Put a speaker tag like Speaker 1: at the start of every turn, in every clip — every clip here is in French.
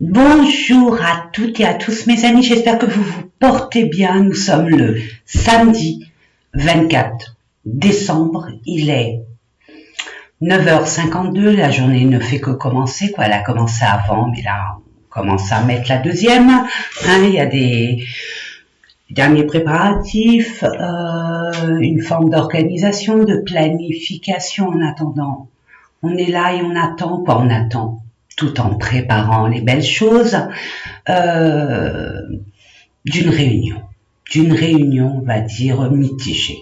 Speaker 1: Bonjour à toutes et à tous mes amis, j'espère que vous vous portez bien. Nous sommes le samedi 24 décembre, il est 9h52, la journée ne fait que commencer, quoi. Elle a commencé avant, mais là on commence à mettre la deuxième. Il y a des derniers préparatifs, une forme d'organisation, de planification en attendant. On est là et on attend, quoi, on attend. Tout en préparant les belles choses d'une réunion, on va dire, mitigée.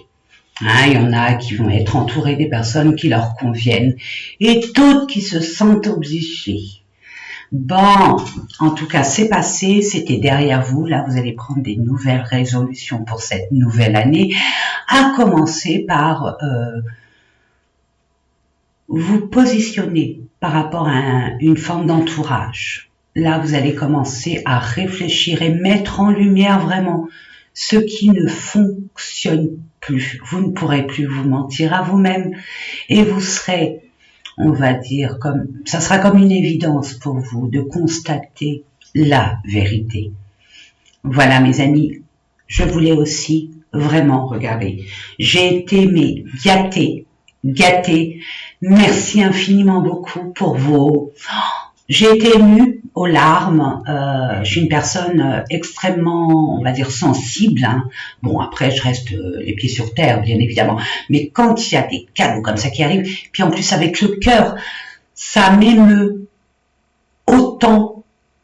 Speaker 1: Il y en a qui vont être entourés des personnes qui leur conviennent et d'autres qui se sentent obligés. Bon, en tout cas, c'est passé, c'était derrière vous. Là, vous allez prendre des nouvelles résolutions pour cette nouvelle année, à commencer par vous positionner par rapport à une forme d'entourage. Là, vous allez commencer à réfléchir et mettre en lumière vraiment ce qui ne fonctionne plus. Vous ne pourrez plus vous mentir à vous-même et vous serez, on va dire, ça sera comme une évidence pour vous de constater la vérité. Voilà, mes amis, je voulais aussi vraiment regarder. J'ai été gâtée. Merci infiniment beaucoup pour vos... J'ai été émue aux larmes. Je suis une personne extrêmement, on va dire, sensible. Bon, après, je reste les pieds sur terre, bien évidemment. Mais quand il y a des cadeaux comme ça qui arrivent, puis en plus avec le cœur, ça m'émeut autant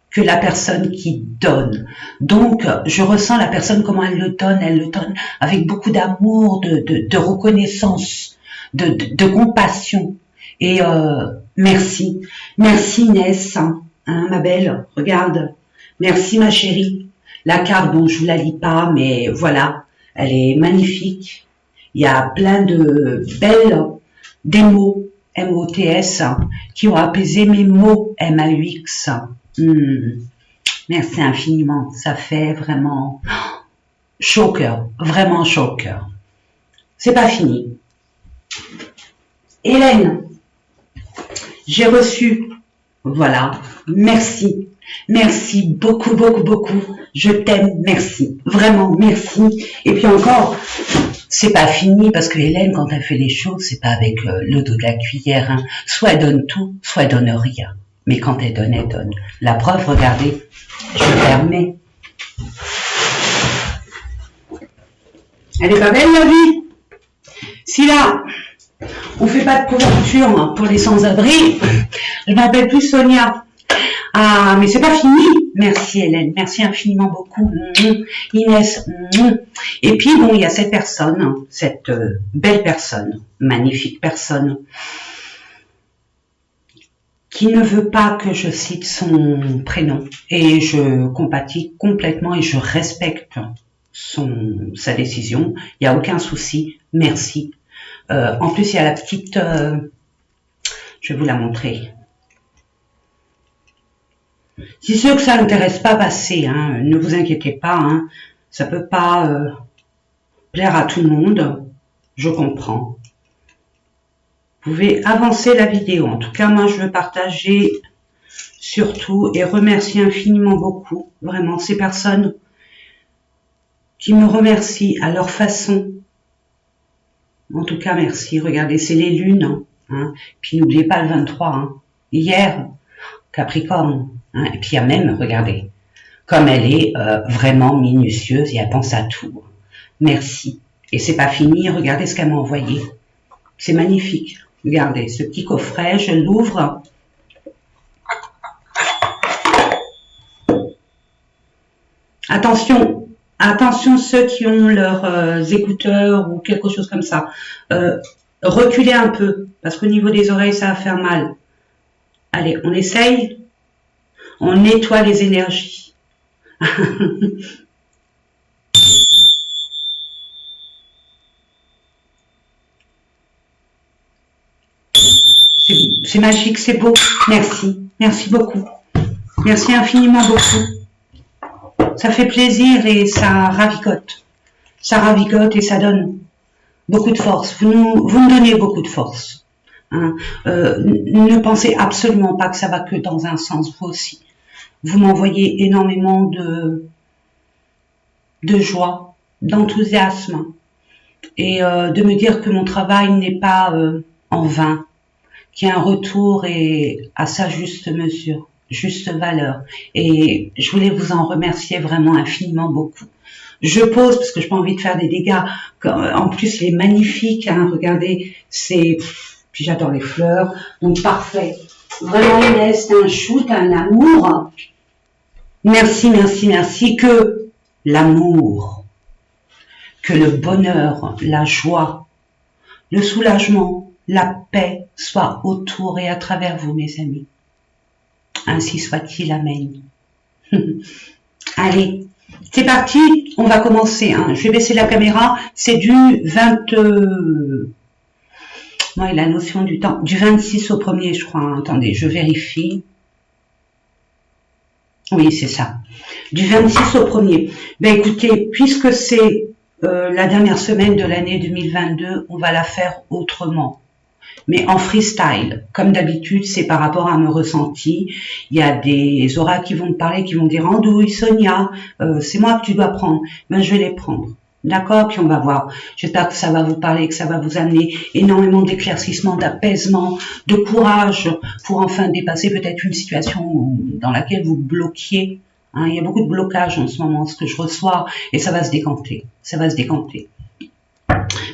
Speaker 1: que la personne qui donne. Donc, je ressens la personne comment elle le donne avec beaucoup d'amour, de reconnaissance, de compassion. Et merci Inès, ma belle, regarde. Merci ma chérie. La carte, bon, je vous la lis pas, mais voilà, elle est magnifique. Il y a plein de belles, des mots, M-O-T-S, qui ont apaisé mes mots, M-A-U-X. Merci infiniment, ça fait vraiment chaud au cœur, vraiment chaud au cœur. C'est pas fini. Hélène, j'ai reçu, voilà, merci beaucoup, je t'aime, merci, vraiment merci. Et puis encore, c'est pas fini parce que Hélène, quand elle fait les choses, c'est pas avec le dos de la cuillère, soit elle donne tout, soit elle donne rien. Mais quand elle donne. La preuve, regardez, je permets. Elle est pas belle la vie? Si là, on fait pas de couverture pour les sans-abri, je m'appelle plus Sonia. Ah, mais c'est pas fini. Merci Hélène, merci infiniment beaucoup. Inès. Et puis bon, il y a cette personne, cette belle personne, magnifique personne, qui ne veut pas que je cite son prénom. Et je compatis complètement et je respecte sa décision. Il n'y a aucun souci. Merci. En plus, il y a la petite... je vais vous la montrer. C'est sûr que ça n'intéresse pas passer. Ne vous inquiétez pas. Ça peut pas plaire à tout le monde. Je comprends. Vous pouvez avancer la vidéo. En tout cas, moi, je veux partager surtout et remercier infiniment beaucoup, vraiment, ces personnes qui me remercient à leur façon. En tout cas, merci. Regardez, c'est les lunes. Puis n'oubliez pas le 23. Hier, Capricorne. Et puis il y a même, regardez, comme elle est vraiment minutieuse et elle pense à tout. Merci. Et c'est pas fini. Regardez ce qu'elle m'a envoyé. C'est magnifique. Regardez, ce petit coffret, je l'ouvre. Attention, ceux qui ont leurs écouteurs ou quelque chose comme ça. Reculez un peu, parce qu'au niveau des oreilles, ça va faire mal. Allez, on essaye. On nettoie les énergies. C'est magique, c'est beau. Merci beaucoup. Merci infiniment beaucoup. Ça fait plaisir et ça ravigote. Ça ravigote et ça donne beaucoup de force. Vous me donnez beaucoup de force. Ne pensez absolument pas que ça va que dans un sens, vous aussi. vous m'envoyez énormément de joie, d'enthousiasme, et de me dire que mon travail n'est pas en vain, qu'il y a un retour et à sa juste mesure, juste valeur. Et je voulais vous en remercier vraiment infiniment beaucoup. Je pose parce que je n'ai pas envie de faire des dégâts. En plus, il est magnifique, hein, regardez, c'est... Puis j'adore les fleurs, donc parfait. Vraiment, Inès, un shoot, un amour. Merci, merci, merci. Que l'amour, que le bonheur, la joie, le soulagement, la paix soient autour et à travers vous, mes amis. Ainsi soit-il, amen. Allez, c'est parti, on va commencer. Hein. Je vais baisser la caméra, c'est du 20... Moi, la notion du temps, du 26 au 1er, je crois. Hein. Attendez, je vérifie. Oui, c'est ça. Du 26 au 1er. Ben écoutez, puisque c'est la dernière semaine de l'année 2022, on va la faire autrement. Mais en freestyle, comme d'habitude, c'est par rapport à mes ressentis. Il y a des auras qui vont me parler, qui vont dire « Andouille, Sonia, c'est moi que tu dois prendre. » Ben, je vais les prendre. D'accord? Puis on va voir. J'espère que ça va vous parler, que ça va vous amener énormément d'éclaircissement, d'apaisement, de courage pour enfin dépasser peut-être une situation dans laquelle vous bloquiez. Hein, il y a beaucoup de blocages en ce moment, ce que je reçois, et ça va se décanter. Ça va se décanter.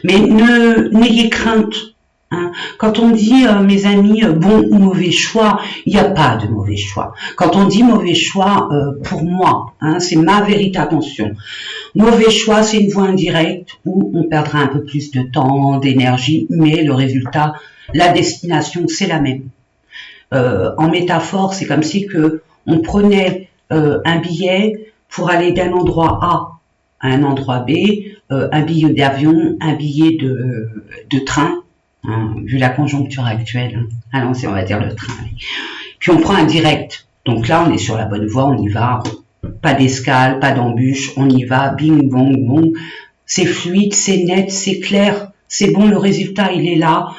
Speaker 1: Mais n'ayez crainte. Hein. Quand on dit, mes amis, bon ou mauvais choix, il n'y a pas de mauvais choix. Quand on dit mauvais choix, pour moi, hein, c'est ma vérité, attention. Mauvais choix, c'est une voie indirecte où on perdra un peu plus de temps, d'énergie, mais le résultat, la destination, c'est la même. En métaphore, c'est comme si que on prenait un billet pour aller d'un endroit A à un endroit B, un billet d'avion, un billet de train, hein, vu la conjoncture actuelle. Hein. Allons-y, on va dire le train. Puis on prend un direct. Donc là, on est sur la bonne voie, on y va. Pas d'escale, pas d'embûche, on y va, bing, bong, bong. C'est fluide, c'est net, c'est clair, c'est bon, le résultat, il est là.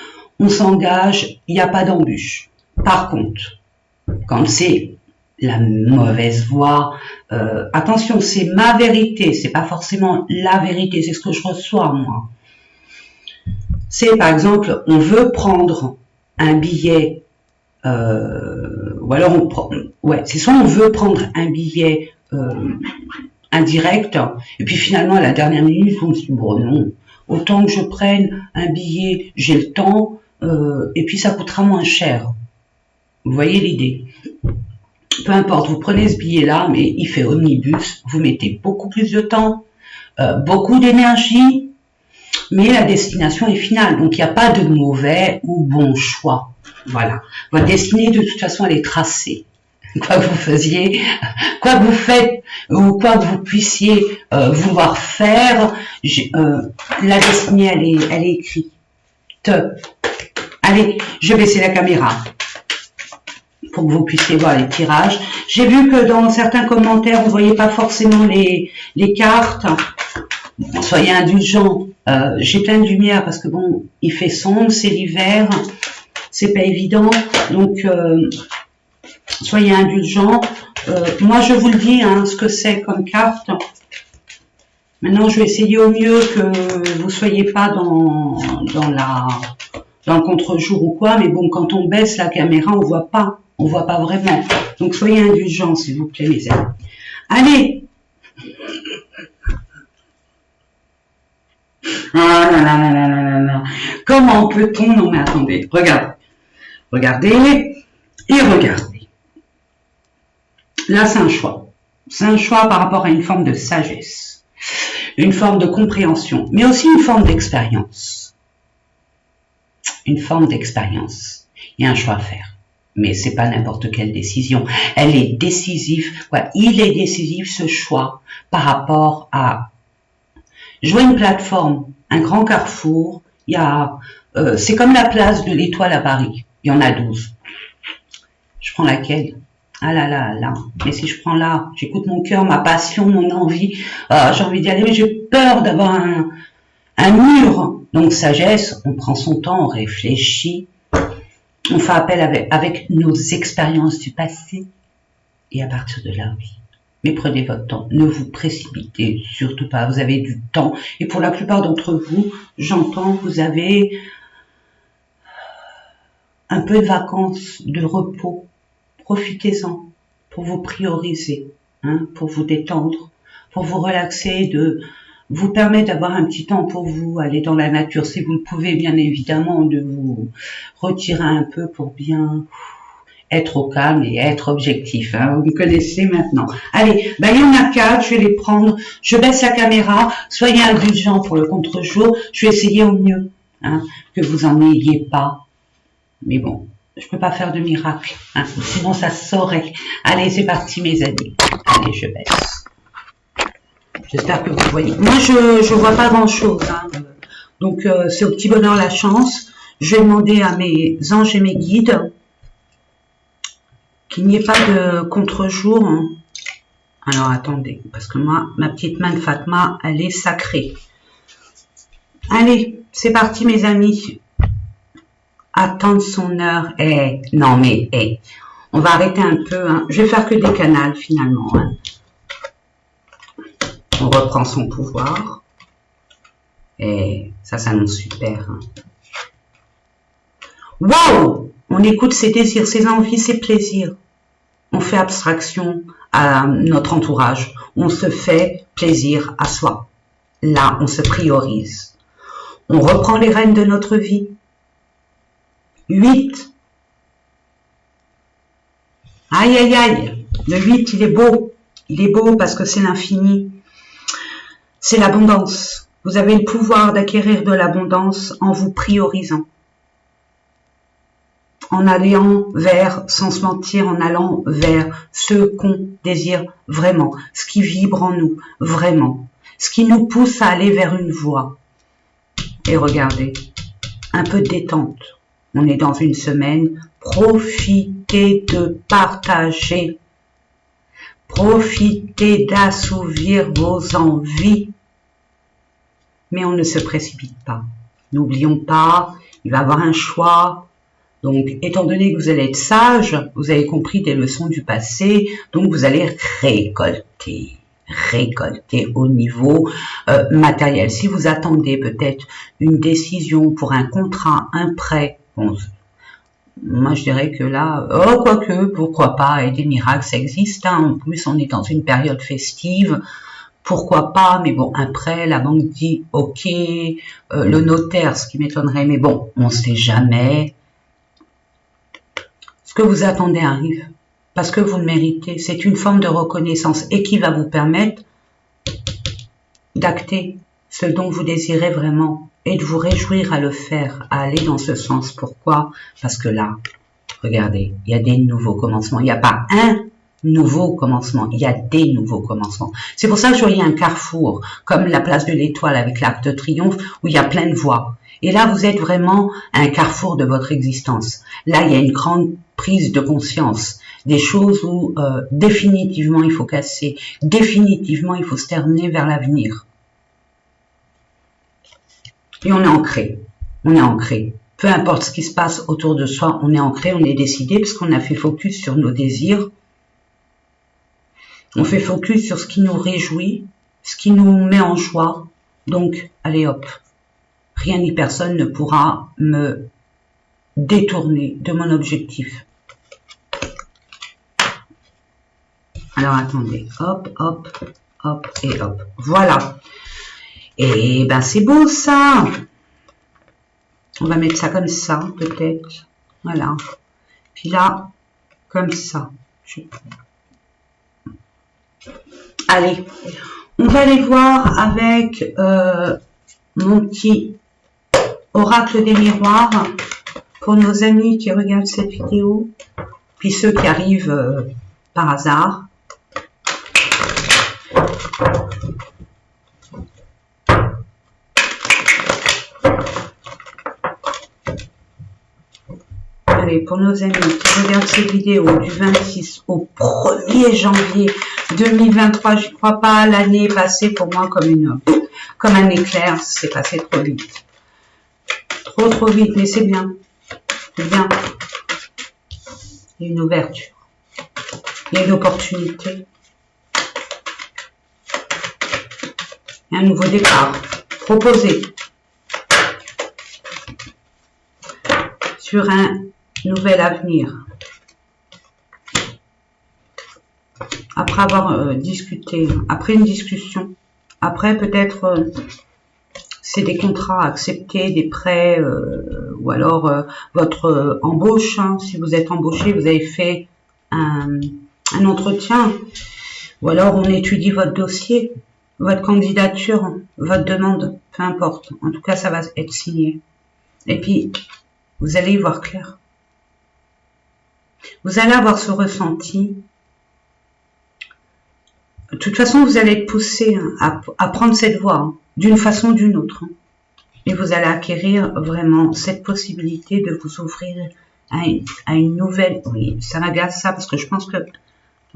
Speaker 1: On s'engage, il n'y a pas d'embûche. Par contre, quand c'est la mauvaise voie, attention, c'est ma vérité, c'est pas forcément la vérité, c'est ce que je reçois, moi. C'est, par exemple, on veut prendre un billet, ou alors on prend, ouais, c'est soit on veut prendre un billet indirect, et puis finalement à la dernière minute on se dit bon non, autant que je prenne un billet, j'ai le temps, et puis ça coûtera moins cher. Vous voyez l'idée? Peu importe, vous prenez ce billet là, mais il fait omnibus, vous mettez beaucoup plus de temps, beaucoup d'énergie, mais la destination est finale, donc il n'y a pas de mauvais ou bon choix. Voilà, votre destinée de toute façon elle est tracée. Quoi que vous faisiez, quoi que vous faites ou quoi que vous puissiez vouloir faire, la destinée elle est écrite. Allez, je vais baisser la caméra pour que vous puissiez voir les tirages. J'ai vu que dans certains commentaires vous ne voyez pas forcément les cartes. Bon, soyez indulgents. J'ai plein de lumière parce que bon, il fait sombre, c'est l'hiver, c'est pas évident, donc soyez indulgents. Moi, je vous le dis, hein, ce que c'est comme carte. Maintenant, je vais essayer au mieux que vous soyez pas dans le contre-jour ou quoi. Mais bon, quand on baisse la caméra, on voit pas vraiment. Donc, soyez indulgents, s'il vous plaît, mes amis. Allez. Ah là là là là là là. Comment peut-on... Non, mais attendez, regardez et regardez. Là, c'est un choix. C'est un choix par rapport à une forme de sagesse, une forme de compréhension, mais aussi une forme d'expérience. Une forme d'expérience. Il y a un choix à faire, mais c'est pas n'importe quelle décision. Elle est décisive. Ouais, il est décisif ce choix par rapport à... Je vois une plateforme, un grand carrefour. Il y a, c'est comme la place de l'Étoile à Paris. Il y en a 12. Je prends laquelle? Ah là là là, mais si je prends là, j'écoute mon cœur, ma passion, mon envie, j'ai envie d'y aller, mais j'ai peur d'avoir un mur. Donc sagesse, on prend son temps, on réfléchit, on fait appel avec nos expériences du passé. Et à partir de là, oui. Mais prenez votre temps, ne vous précipitez surtout pas, vous avez du temps. Et pour la plupart d'entre vous, j'entends que vous avez un peu de vacances, de repos. Profitez-en pour vous prioriser, hein, pour vous détendre, pour vous relaxer, de vous permettre d'avoir un petit temps pour vous, aller dans la nature si vous le pouvez, bien évidemment, de vous retirer un peu pour bien être au calme et être objectif. Hein, vous me connaissez maintenant. Allez, il y en a 4, je vais les prendre. Je baisse la caméra. Soyez indulgents pour le contre-jour. Je vais essayer au mieux, hein, que vous en ayez pas. Mais bon, je peux pas faire de miracle, hein, sinon ça saurait. Allez, c'est parti mes amis. Allez, je baisse. J'espère que vous voyez. Moi, je vois pas grand-chose. Hein. Donc, c'est au petit bonheur la chance. Je vais demander à mes anges et mes guides qu'il n'y ait pas de contre-jour. Hein. Alors, attendez, parce que moi, ma petite main de Fatma, elle est sacrée. Allez, c'est parti mes amis. Attendre son heure. Non mais, on va arrêter un peu. Hein. Je vais faire que des canals finalement. Hein. On reprend son pouvoir. Et ça s'annonce super. Hein. Waouh! On écoute ses désirs, ses envies, ses plaisirs. On fait abstraction à notre entourage. On se fait plaisir à soi. Là, on se priorise. On reprend les rênes de notre vie. 8. Aïe, aïe, aïe. Le 8, il est beau. Il est beau parce que c'est l'infini. C'est l'abondance. Vous avez le pouvoir d'acquérir de l'abondance en vous priorisant. En allant vers, sans se mentir, en allant vers ce qu'on désire vraiment, ce qui vibre en nous, vraiment, ce qui nous pousse à aller vers une voie. Et regardez, un peu de détente. On est dans une semaine, profitez de partager, profitez d'assouvir vos envies, mais on ne se précipite pas. N'oublions pas, il va y avoir un choix. Donc, étant donné que vous allez être sage, vous avez compris des leçons du passé, donc vous allez récolter au niveau matériel. Si vous attendez peut-être une décision pour un contrat, un prêt, bon, moi je dirais que là, quoique, pourquoi pas, et des miracles, ça existe, hein. En plus on est dans une période festive, pourquoi pas, mais bon, un prêt, la banque dit ok, le notaire, ce qui m'étonnerait, mais bon, on ne sait jamais. Ce que vous attendez arrive, parce que vous le méritez. C'est une forme de reconnaissance et qui va vous permettre d'acter ce dont vous désirez vraiment et de vous réjouir à le faire, à aller dans ce sens. Pourquoi? Parce que là, regardez, il y a des nouveaux commencements. Il n'y a pas un nouveau commencement, il y a des nouveaux commencements. C'est pour ça que je voyais un carrefour, comme la place de l'Étoile avec l'Arc de Triomphe, où il y a plein de voies. Et là, vous êtes vraiment à un carrefour de votre existence. Là, il y a une grande prise de conscience, des choses où définitivement il faut casser, définitivement il faut se tourner vers l'avenir. Et on est ancré, on est ancré. Peu importe ce qui se passe autour de soi, on est ancré, on est décidé, parce qu'on a fait focus sur nos désirs. On fait focus sur ce qui nous réjouit, ce qui nous met en joie. Donc, allez hop, rien ni personne ne pourra me détourner de mon objectif. Alors, attendez, hop, hop, hop et hop. Voilà. Et ben, c'est beau ça. On va mettre ça comme ça, peut-être. Voilà. Puis là, comme ça. Allez, on va aller voir avec mon petit oracle des miroirs pour nos amis qui regardent cette vidéo, puis ceux qui arrivent par hasard. Allez, pour nos amis qui regardent cette vidéo du 26 au 1er janvier 2023, je ne crois pas, l'année est passée pour moi comme un éclair, c'est passé trop vite. Trop vite, mais c'est bien. C'est bien. Il y a une ouverture. Il y a une opportunité. Un nouveau départ proposé sur un nouvel avenir. Après avoir discuté, après une discussion, après peut-être c'est des contrats acceptés, des prêts, ou alors votre embauche. Hein, si vous êtes embauché, vous avez fait un entretien, ou alors on étudie votre dossier, votre candidature, votre demande, peu importe. En tout cas, ça va être signé. Et puis, vous allez y voir clair. Vous allez avoir ce ressenti. De toute façon, vous allez être poussé à prendre cette voie, hein, d'une façon ou d'une autre. Hein. Et vous allez acquérir vraiment cette possibilité de vous ouvrir à une nouvelle... Oui, ça m'agace ça, parce que je pense que...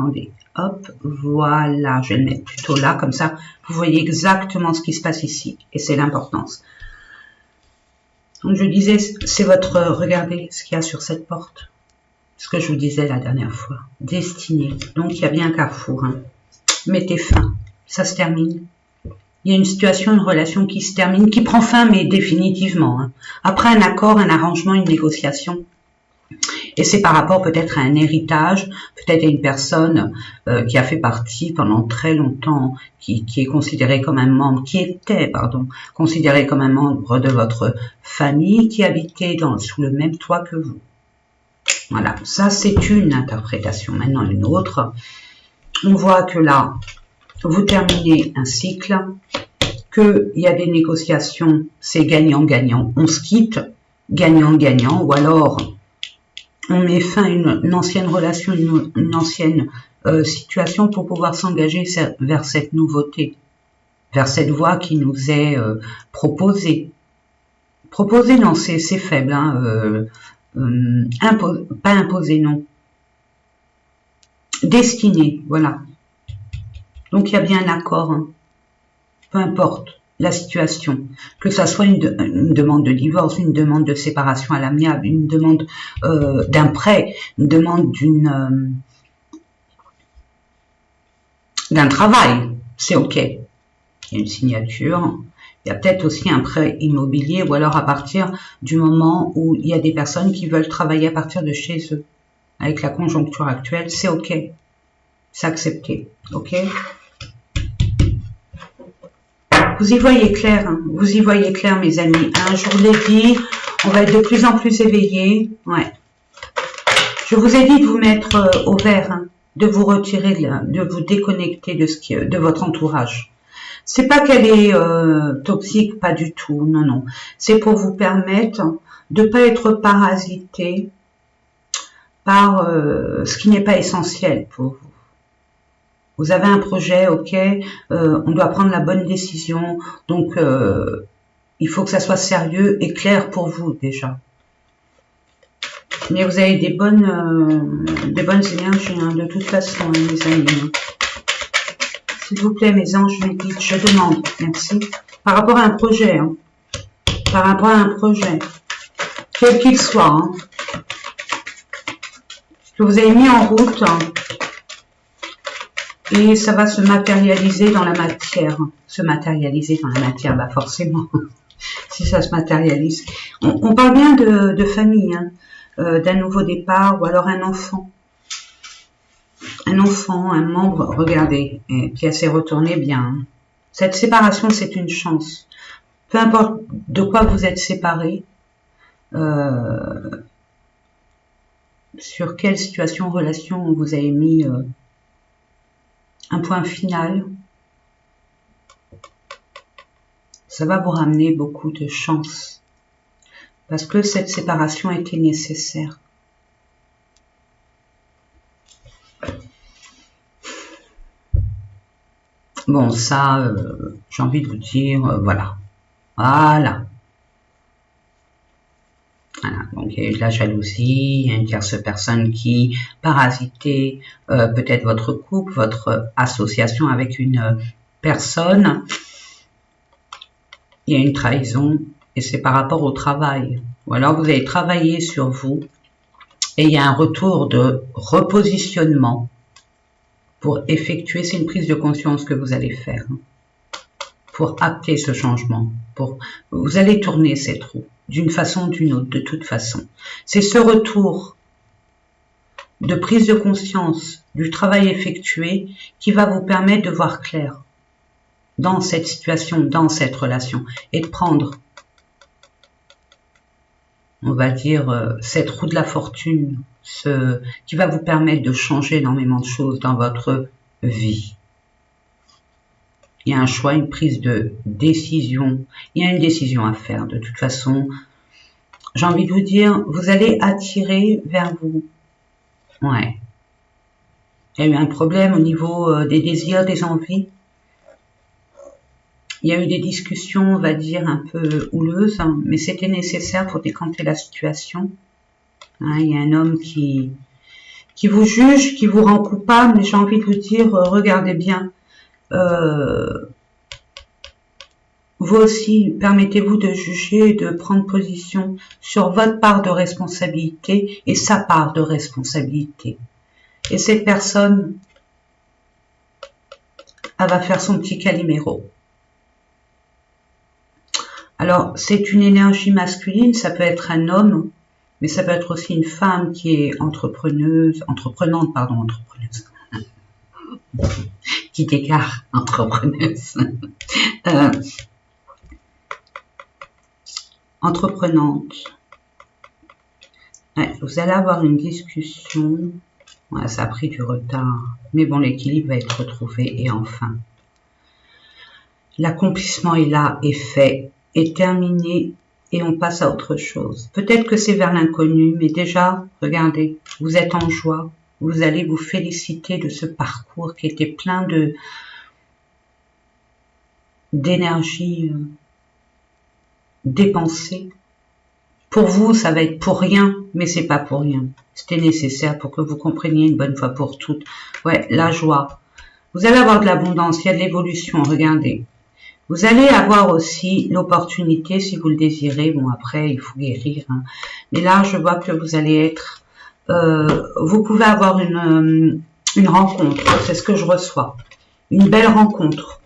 Speaker 1: Attendez, hop, voilà, je vais le mettre plutôt là, comme ça, vous voyez exactement ce qui se passe ici, et c'est l'importance. Donc je disais, c'est votre, regardez ce qu'il y a sur cette porte, ce que je vous disais la dernière fois, destinée. Donc il y a bien un carrefour, hein. Mettez fin, ça se termine. Il y a une situation, une relation qui se termine, qui prend fin, mais définitivement. Hein. Après un accord, un arrangement, une négociation. Et c'est par rapport peut-être à un héritage, peut-être à une personne qui a fait partie pendant très longtemps, qui est considérée comme un membre, qui était, considéré comme un membre de votre famille, qui habitait sous le même toit que vous. Voilà, ça c'est une interprétation. Maintenant une autre, on voit que là, vous terminez un cycle, qu'il y a des négociations, c'est gagnant-gagnant, on se quitte, gagnant-gagnant, ou alors... on met fin à une ancienne relation, une ancienne situation pour pouvoir s'engager vers cette nouveauté, vers cette voie qui nous est proposée. Proposée, non, c'est faible, hein, pas imposée, non. Destinée, voilà. Donc il y a bien un accord, hein. Peu importe la situation, que ça soit une demande de divorce, une demande de séparation à l'amiable, une demande d'un prêt, une demande d'un travail, c'est ok. Il y a une signature, il y a peut-être aussi un prêt immobilier, ou alors à partir du moment où il y a des personnes qui veulent travailler à partir de chez eux. Avec la conjoncture actuelle, c'est ok, c'est accepté, ok. Vous y voyez clair, hein, vous y voyez clair, mes amis. Hein, je vous l'ai dit, on va être de plus en plus éveillés. Ouais. Je vous ai dit de vous mettre au vert, hein, de vous retirer, de vous déconnecter de votre entourage. C'est pas qu'elle est toxique, pas du tout. Non, non. C'est pour vous permettre de ne pas être parasité par ce qui n'est pas essentiel pour vous. Vous avez un projet, ok, on doit prendre la bonne décision, donc il faut que ça soit sérieux et clair pour vous déjà. Mais vous avez des bonnes énergies, hein, de toute façon, hein, mes amis. S'il vous plaît, mes anges, mes guides, je demande, merci. Par rapport à un projet, hein, par rapport à un projet, quel qu'il soit, hein, que vous avez mis en route, hein, et ça va se matérialiser dans la matière. Se matérialiser dans la matière, bah forcément, si ça se matérialise. On parle bien de famille, hein, d'un nouveau départ, ou alors un enfant. Un enfant, un membre, regardez, qui a s'est retourné bien. Hein. Cette séparation, c'est une chance. Peu importe de quoi vous êtes séparés, sur quelle situation, relation vous avez mis... un point final, ça va vous ramener beaucoup de chance parce que cette séparation était nécessaire. Bon, ça, j'ai envie de vous dire, voilà. Voilà. Voilà, donc il y a eu de la jalousie, il y a une tierce personne qui parasitait peut-être votre couple, votre association avec une personne. Il y a une trahison et c'est par rapport au travail. Ou alors vous avez travaillé sur vous et il y a un retour de repositionnement pour effectuer, c'est une prise de conscience que vous allez faire, hein, pour acter ce changement. Vous allez tourner cette roue, d'une façon ou d'une autre, de toute façon. C'est ce retour de prise de conscience du travail effectué qui va vous permettre de voir clair dans cette situation, dans cette relation, et de prendre, on va dire, cette roue de la fortune, qui va vous permettre de changer énormément de choses dans votre vie. Il y a un choix, une prise de décision, il y a une décision à faire de toute façon. J'ai envie de vous dire, vous allez attirer vers vous. Ouais. Il y a eu un problème au niveau des désirs, des envies. Il y a eu des discussions, on va dire, un peu houleuses, hein, mais c'était nécessaire pour décanter la situation. Hein, il y a un homme qui vous juge, qui vous rend coupable, mais j'ai envie de vous dire, regardez bien. Vous aussi, permettez-vous de juger et de prendre position sur votre part de responsabilité et sa part de responsabilité. Et cette personne, elle va faire son petit Calimero. Alors, c'est une énergie masculine, ça peut être un homme, mais ça peut être aussi une femme qui est entrepreneuse, qui écart, entrepreneuse. Entreprenante. Ouais, vous allez avoir une discussion. Ouais, ça a pris du retard. Mais bon, l'équilibre va être retrouvé. Et enfin, l'accomplissement est là, est fait, est terminé. Et on passe à autre chose. Peut-être que c'est vers l'inconnu, mais déjà, regardez, vous êtes en joie. Vous allez vous féliciter de ce parcours qui était plein d'énergie dépensée. Pour vous, ça va être pour rien, mais c'est pas pour rien. C'était nécessaire pour que vous compreniez une bonne fois pour toutes. Ouais, la joie. Vous allez avoir de l'abondance, il y a de l'évolution, regardez. Vous allez avoir aussi l'opportunité, si vous le désirez, bon après, il faut guérir, hein. Mais là, je vois que vous allez être... vous pouvez avoir une rencontre, c'est ce que je reçois. Une belle rencontre.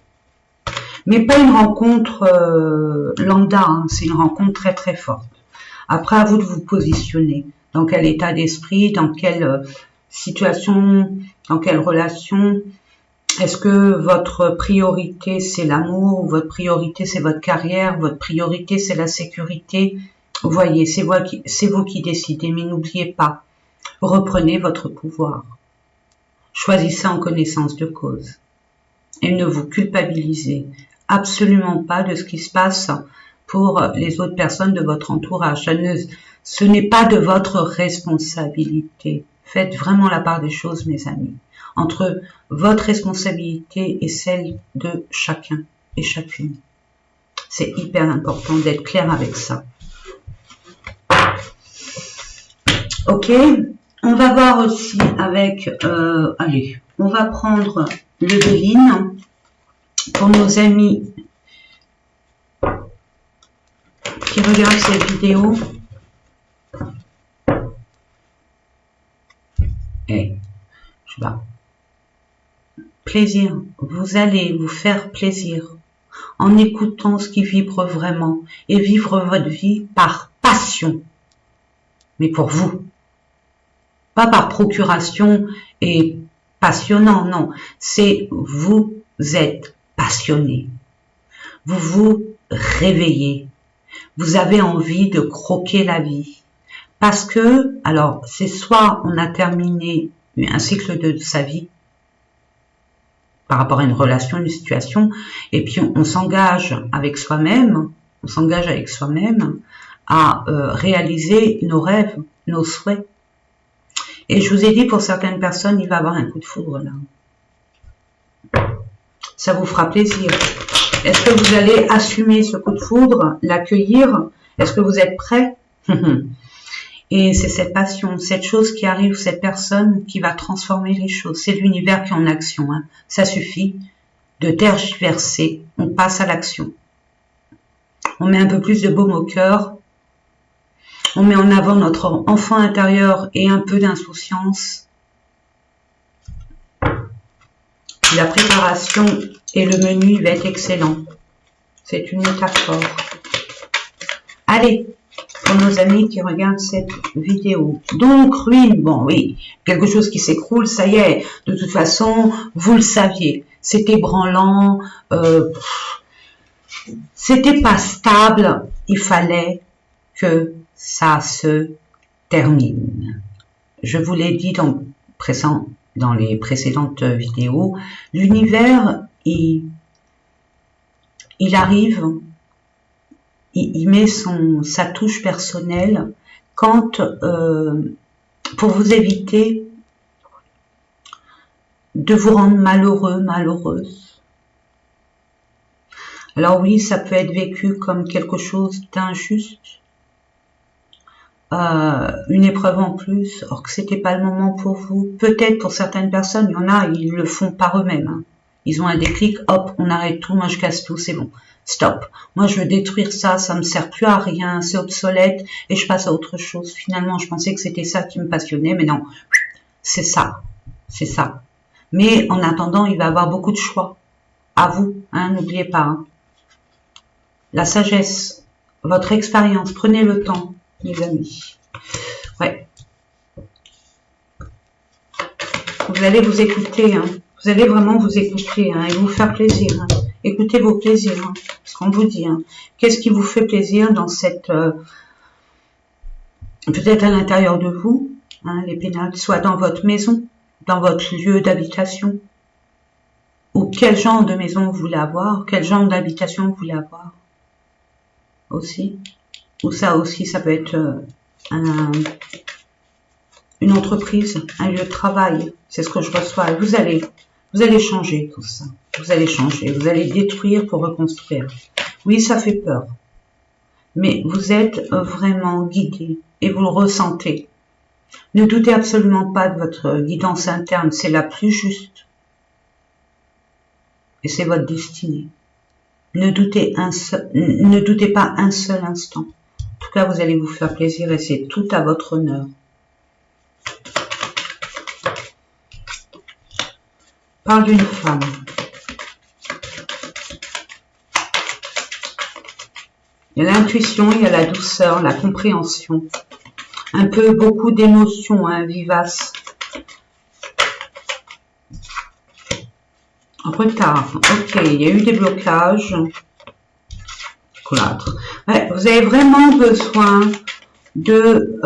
Speaker 1: Mais pas une rencontre lambda, hein, c'est une rencontre très très forte. Après, à vous de vous positionner. Dans quel état d'esprit, dans quelle situation, dans quelle relation. Est-ce que votre priorité c'est l'amour, votre priorité c'est votre carrière, votre priorité c'est la sécurité? Vous voyez, c'est vous qui décidez, mais n'oubliez pas, reprenez votre pouvoir. Choisissez en connaissance de cause. Et ne vous culpabilisez absolument pas de ce qui se passe pour les autres personnes de votre entourage. Ce n'est pas de votre responsabilité. Faites vraiment la part des choses, mes amis, entre votre responsabilité et celle de chacun et chacune. C'est hyper important d'être clair avec ça. Ok, on va voir aussi avec... allez, on va prendre le Béline pour nos amis qui regardent cette vidéo. Et je vais... Plaisir. Vous allez vous faire plaisir en écoutant ce qui vibre vraiment et vivre votre vie par passion. Mais pour vous. Pas par procuration et passionnant, non. C'est vous êtes passionné. Vous vous réveillez. Vous avez envie de croquer la vie. Parce que, alors, c'est soit on a terminé un cycle de sa vie par rapport à une relation, une situation, et puis on s'engage avec soi-même, à réaliser nos rêves, nos souhaits. Et je vous ai dit, pour certaines personnes, il va y avoir un coup de foudre là. Ça vous fera plaisir. Est-ce que vous allez assumer ce coup de foudre, l'accueillir? Est-ce que vous êtes prêts? Et c'est cette passion, cette chose qui arrive, cette personne qui va transformer les choses. C'est l'univers qui est en action. Hein. Ça suffit de tergiverser. On passe à l'action. On met un peu plus de baume au cœur. On met en avant notre enfant intérieur et un peu d'insouciance. La préparation et le menu va être excellent. C'est une métaphore. Allez, pour nos amis qui regardent cette vidéo. Donc, ruine, bon oui, quelque chose qui s'écroule, ça y est. De toute façon, vous le saviez. C'était ébranlant, c'était pas stable. Il fallait que ça se termine. Je vous l'ai dit dans les précédentes vidéos, l'univers, il arrive, il met sa touche personnelle quand, pour vous éviter de vous rendre malheureux, malheureuse. Alors oui, ça peut être vécu comme quelque chose d'injuste, une épreuve en plus, or que c'était pas le moment pour vous. Peut-être pour certaines personnes, il y en a, ils le font par eux-mêmes. Hein. Ils ont un déclic, hop, on arrête tout, moi je casse tout, c'est bon, stop. Moi je veux détruire ça, ça me sert plus à rien, c'est obsolète, et je passe à autre chose. Finalement, je pensais que c'était ça qui me passionnait, mais non, c'est ça, c'est ça. Mais en attendant, il va y avoir beaucoup de choix. À vous, hein, n'oubliez pas. Hein. La sagesse, votre expérience, prenez le temps, les amis. Ouais. Vous allez vous écouter, hein. Vous allez vraiment vous écouter, hein, et vous faire plaisir. Hein. Écoutez vos plaisirs, hein, ce qu'on vous dit. Hein. Qu'est-ce qui vous fait plaisir dans cette... peut-être à l'intérieur de vous, hein, les pénales, soit dans votre maison, dans votre lieu d'habitation, ou quel genre de maison vous voulez avoir, quel genre d'habitation vous voulez avoir aussi, ou ça aussi, ça peut être une entreprise, un lieu de travail, c'est ce que je reçois. Vous allez changer tout ça, vous allez changer, vous allez détruire pour reconstruire. Oui, ça fait peur, mais vous êtes vraiment guidé et vous le ressentez. Ne doutez absolument pas de votre guidance interne, c'est la plus juste. Et c'est votre destinée. Ne doutez pas un seul instant. En tout cas, vous allez vous faire plaisir et c'est tout à votre honneur. Parle d'une femme. Il y a l'intuition, il y a la douceur, la compréhension. Un peu, beaucoup d'émotions, hein, vivaces. Retard. Ok, il y a eu des blocages. Clatre. Ouais, vous avez vraiment besoin de...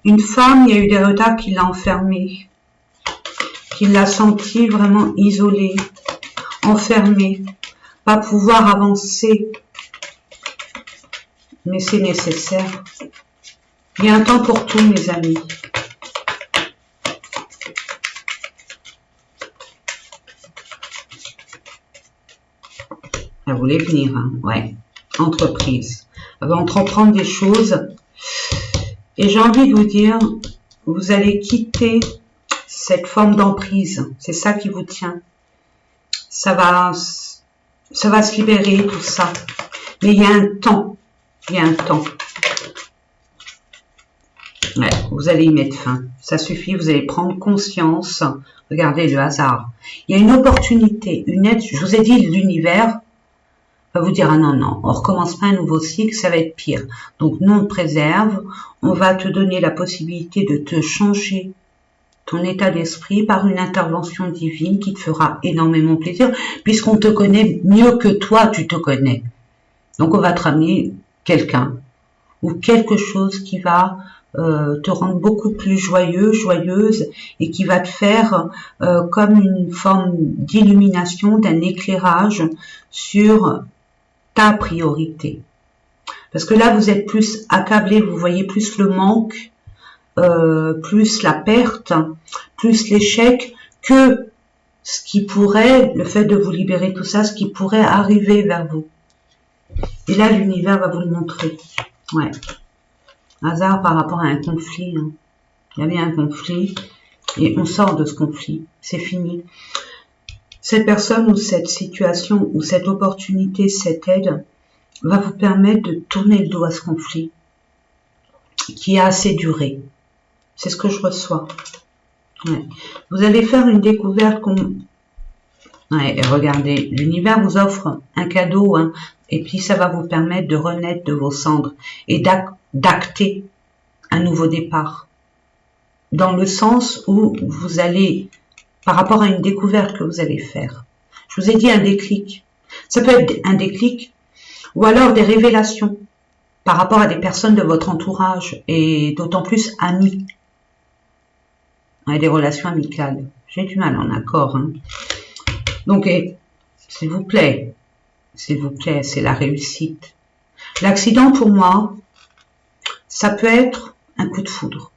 Speaker 1: une femme, il y a eu des retards qui l'a enfermée. Qui l'a sentie vraiment isolée, enfermée. Pas pouvoir avancer. Mais c'est nécessaire. Il y a un temps pour tout, mes amis. Elle voulait venir, hein. Ouais. Entreprise. Elle va entreprendre des choses. Et j'ai envie de vous dire, vous allez quitter cette forme d'emprise. C'est ça qui vous tient. Ça va se libérer, tout ça. Mais il y a un temps. Il y a un temps. Ouais, vous allez y mettre fin. Ça suffit, vous allez prendre conscience. Regardez le hasard. Il y a une opportunité, une aide. Je vous ai dit, l'univers va vous dire, ah non, non, on recommence pas un nouveau cycle, ça va être pire. Donc, nous, on te préserve. On va te donner la possibilité de te changer ton état d'esprit par une intervention divine qui te fera énormément plaisir, puisqu'on te connaît mieux que toi, tu te connais. Donc, on va te ramener quelqu'un ou quelque chose qui va te rendre beaucoup plus joyeux, joyeuse, et qui va te faire comme une forme d'illumination, d'un éclairage sur ta priorité. Parce que là, vous êtes plus accablé, vous voyez plus le manque, plus la perte, plus l'échec, que ce qui pourrait, le fait de vous libérer tout ça, ce qui pourrait arriver vers vous. Et là, l'univers va vous le montrer. Ouais. Hasard par rapport à un conflit. Hein. Il y avait un conflit et on sort de ce conflit. C'est fini. Cette personne ou cette situation ou cette opportunité, cette aide va vous permettre de tourner le dos à ce conflit qui a assez duré. C'est ce que je reçois. Ouais. Vous allez faire une découverte. Ouais, regardez, l'univers vous offre un cadeau, hein, et puis ça va vous permettre de renaître de vos cendres et d'acter un nouveau départ. Dans le sens où vous allez, par rapport à une découverte que vous allez faire. Je vous ai dit un déclic. Ça peut être un déclic ou alors des révélations par rapport à des personnes de votre entourage et d'autant plus amis. Ouais, des relations amicales. J'ai du mal en accord. Hein. Donc, s'il vous plaît, c'est la réussite. L'accident pour moi, ça peut être un coup de foudre.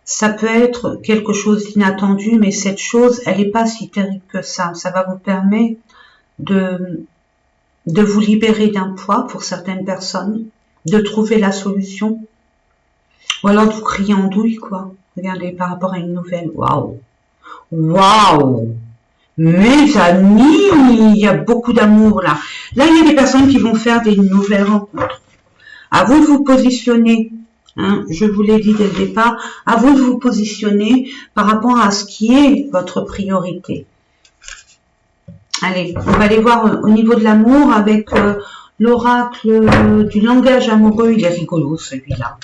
Speaker 1: Ça peut être quelque chose d'inattendu, mais cette chose, elle n'est pas si terrible que ça. Ça va vous permettre de vous libérer d'un poids pour certaines personnes, de trouver la solution, ou alors de vous crier en douille, quoi. Regardez, par rapport à une nouvelle. Waouh! Waouh! Mes amis, il y a beaucoup d'amour là. Là, il y a des personnes qui vont faire des nouvelles rencontres. À vous de vous positionner. Hein, je vous l'ai dit dès le départ, à vous de vous positionner par rapport à ce qui est votre priorité. Allez, on va aller voir au niveau de l'amour avec l'oracle du langage amoureux. Il est rigolo celui-là.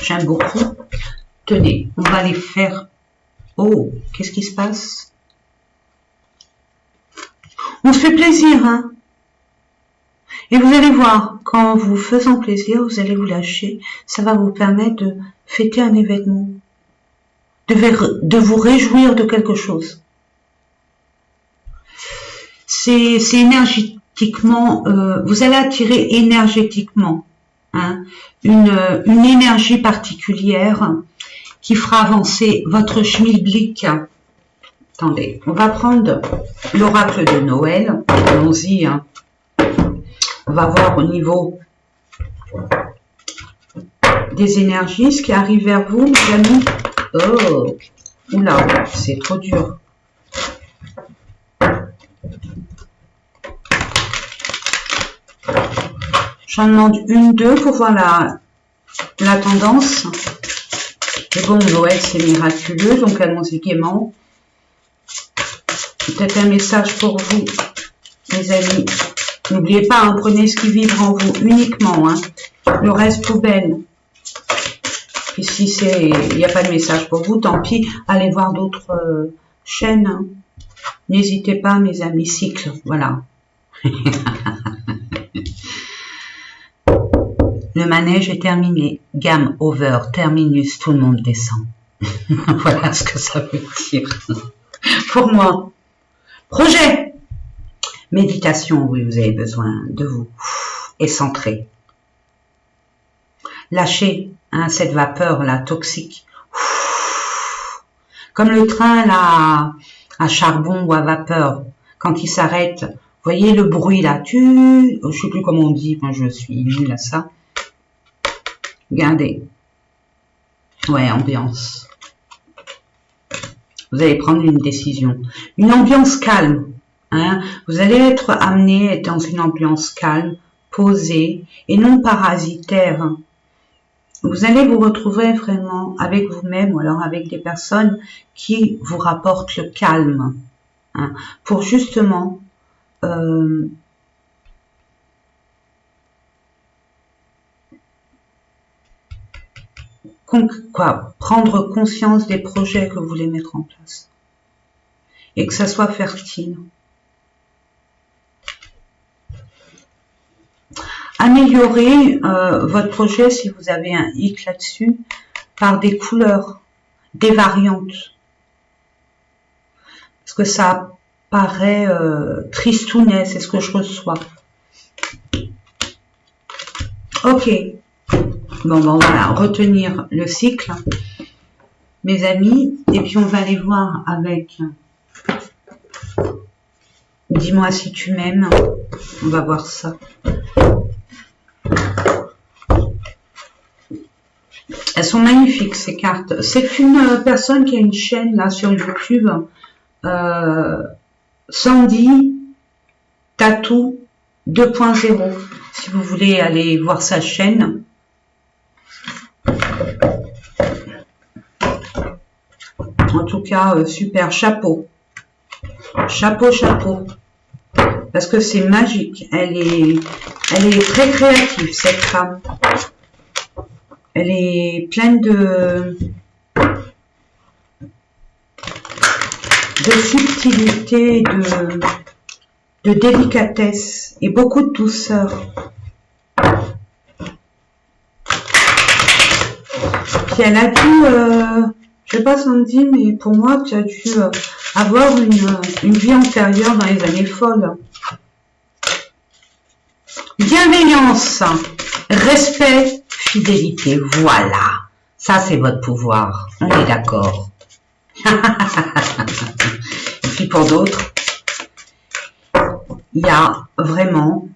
Speaker 1: J'aime beaucoup. Tenez, on va aller faire... Oh, qu'est-ce qui se passe? On se fait plaisir, hein. Et vous allez voir, qu'en vous faisant plaisir, vous allez vous lâcher. Ça va vous permettre de fêter un événement, de vous réjouir de quelque chose. C'est énergétiquement, vous allez attirer énergétiquement hein, une énergie particulière qui fera avancer votre schmilblick. Attendez, on va prendre l'oracle de Noël. Allons-y. Hein. On va voir au niveau des énergies ce qui arrive vers vous, mes amis. Oh, oula, c'est trop dur. J'en demande une, deux pour voir la tendance. Mais bon, Noël, c'est miraculeux, donc allons-y gaiement. Peut-être un message pour vous, mes amis. N'oubliez pas, hein, prenez ce qui vibre en vous uniquement. Hein. Le reste, poubelle. Puis si il n'y a pas de message pour vous, tant pis, allez voir d'autres chaînes. Hein. N'hésitez pas, mes amis, cycle. Voilà. Le manège est terminé. Gamme over, terminus, tout le monde descend. Voilà ce que ça veut dire. Pour moi. Projet. Méditation, oui, vous avez besoin de vous. Et centré. Lâchez hein, cette vapeur là toxique. Comme le train là à charbon ou à vapeur. Quand il s'arrête, vous voyez le bruit là. Je sais plus comment on dit, moi je suis nulle à ça. Regardez. Ouais, ambiance. Vous allez prendre une décision. Une ambiance calme. Hein. Vous allez être amené à être dans une ambiance calme, posée et non parasitaire. Hein. Vous allez vous retrouver vraiment avec vous-même ou alors avec des personnes qui vous rapportent le calme. Hein, pour justement prendre conscience des projets que vous voulez mettre en place et que ça soit fertile. Améliorer votre projet si vous avez un hic là-dessus par des couleurs, des variantes. Parce que ça paraît tristounet, c'est ce que je reçois. Ok. Bon, on va retenir le cycle, mes amis, et puis on va aller voir avec dis-moi si tu m'aimes. On va voir ça. Elles sont magnifiques ces cartes. C'est une personne qui a une chaîne là sur YouTube, Sandy Tattoo 2.0. Si vous voulez aller voir sa chaîne. En tout cas, super, chapeau. Chapeau, chapeau. Parce que c'est magique. Elle est très créative, cette femme. Elle est pleine de subtilité, de délicatesse et beaucoup de douceur. Puis elle a dû, je sais pas Sandy, mais pour moi, tu as dû avoir une vie antérieure dans les années folles. Bienveillance, respect, fidélité, voilà. Ça, c'est votre pouvoir. On est d'accord. Et puis pour d'autres, il y a vraiment...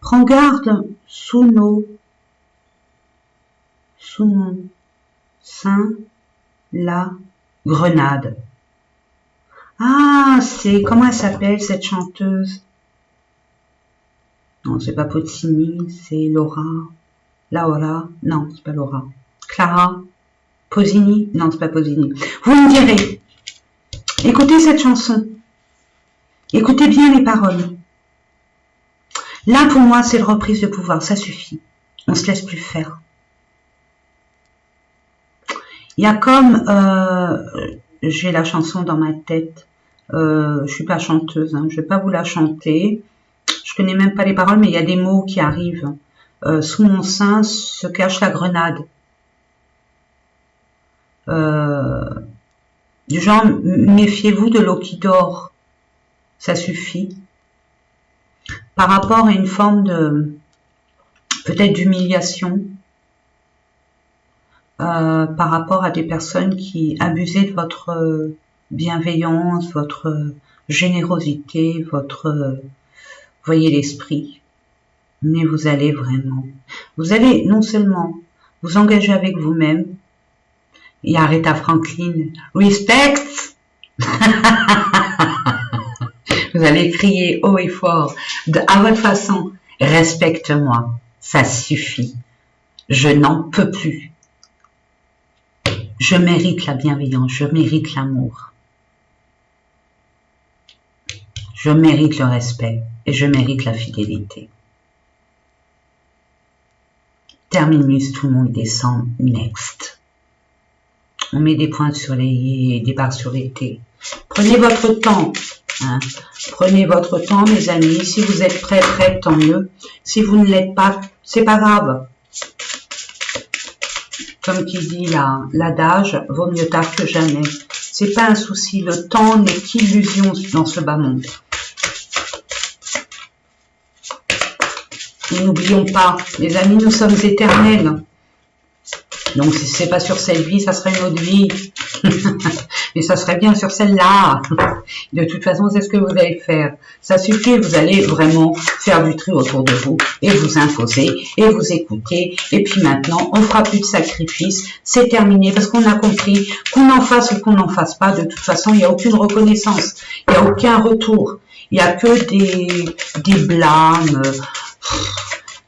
Speaker 1: Prends garde sous mon sein, la grenade. Ah, c'est... Comment elle s'appelle, cette chanteuse? Non, c'est pas Puccini, c'est Laura. Laura. Non, c'est pas Laura. Clara. Pausini. Non, c'est pas Pausini. Vous me direz. Écoutez cette chanson. Écoutez bien les paroles. Là, pour moi, c'est le reprise de pouvoir. Ça suffit. On se laisse plus faire. Il y a comme... j'ai la chanson dans ma tête. Je suis pas chanteuse. Hein, je vais pas vous la chanter. Je connais même pas les paroles, mais il y a des mots qui arrivent. Sous mon sein se cache la grenade. Du genre, méfiez-vous de l'eau qui dort. Ça suffit. Par rapport à une forme de, peut-être d'humiliation, par rapport à des personnes qui abusaient de votre bienveillance, votre générosité, votre... voyez l'esprit. Mais vous allez vraiment... Vous allez non seulement vous engager avec vous-même, et Aretha Franklin, respect. Vous allez crier haut et fort, à votre façon, respecte-moi, ça suffit. Je n'en peux plus. Je mérite la bienveillance, je mérite l'amour. Je mérite le respect et je mérite la fidélité. Terminus, tout le monde descend, next. On met des points sur les i et des barres sur les t. Prenez votre temps. Hein. Prenez votre temps, mes amis. Si vous êtes prêts, tant mieux. Si vous ne l'êtes pas, c'est pas grave. Comme qui dit l'adage, vaut mieux tard que jamais. C'est pas un souci. Le temps n'est qu'illusion dans ce bas monde. Et n'oublions pas, les amis, nous sommes éternels. Donc, si c'est pas sur cette vie, ça serait une autre vie. Mais ça serait bien sur celle-là. De toute façon, c'est ce que vous allez faire. Ça suffit, vous allez vraiment faire du tri autour de vous et vous imposer et vous écouter. Et puis maintenant, on fera plus de sacrifices. C'est terminé parce qu'on a compris qu'on en fasse ou qu'on n'en fasse pas. De toute façon, il n'y a aucune reconnaissance. Il n'y a aucun retour. Il n'y a que des blâmes,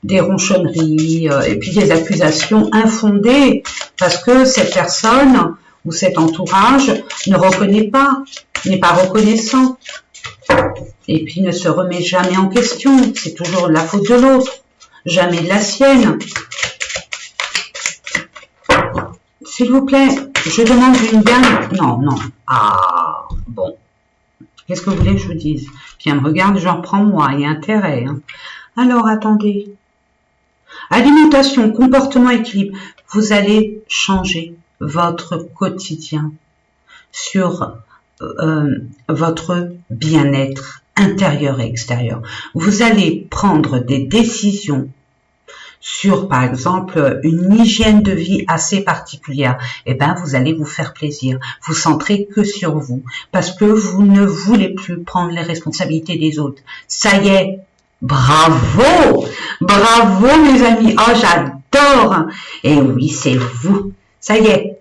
Speaker 1: des ronchonneries et puis des accusations infondées parce que cette personne ou cet entourage ne reconnaît pas, n'est pas reconnaissant et puis ne se remet jamais en question. C'est toujours la faute de l'autre, jamais de la sienne. S'il vous plaît, je demande une dernière... Non. Ah, bon. Qu'est-ce que vous voulez que je vous dise? Puis elle me regarde, j'en prends moi, il y a intérêt. Hein. Alors, attendez. Alimentation, comportement, équilibre. Vous allez changer votre quotidien sur votre bien-être intérieur et extérieur. Vous allez prendre des décisions sur, par exemple, une hygiène de vie assez particulière. Eh ben, vous allez vous faire plaisir. Vous centrez que sur vous parce que vous ne voulez plus prendre les responsabilités des autres. Ça y est. Bravo! Bravo, mes amis! Oh, j'adore! Et oui, c'est vous. Ça y est.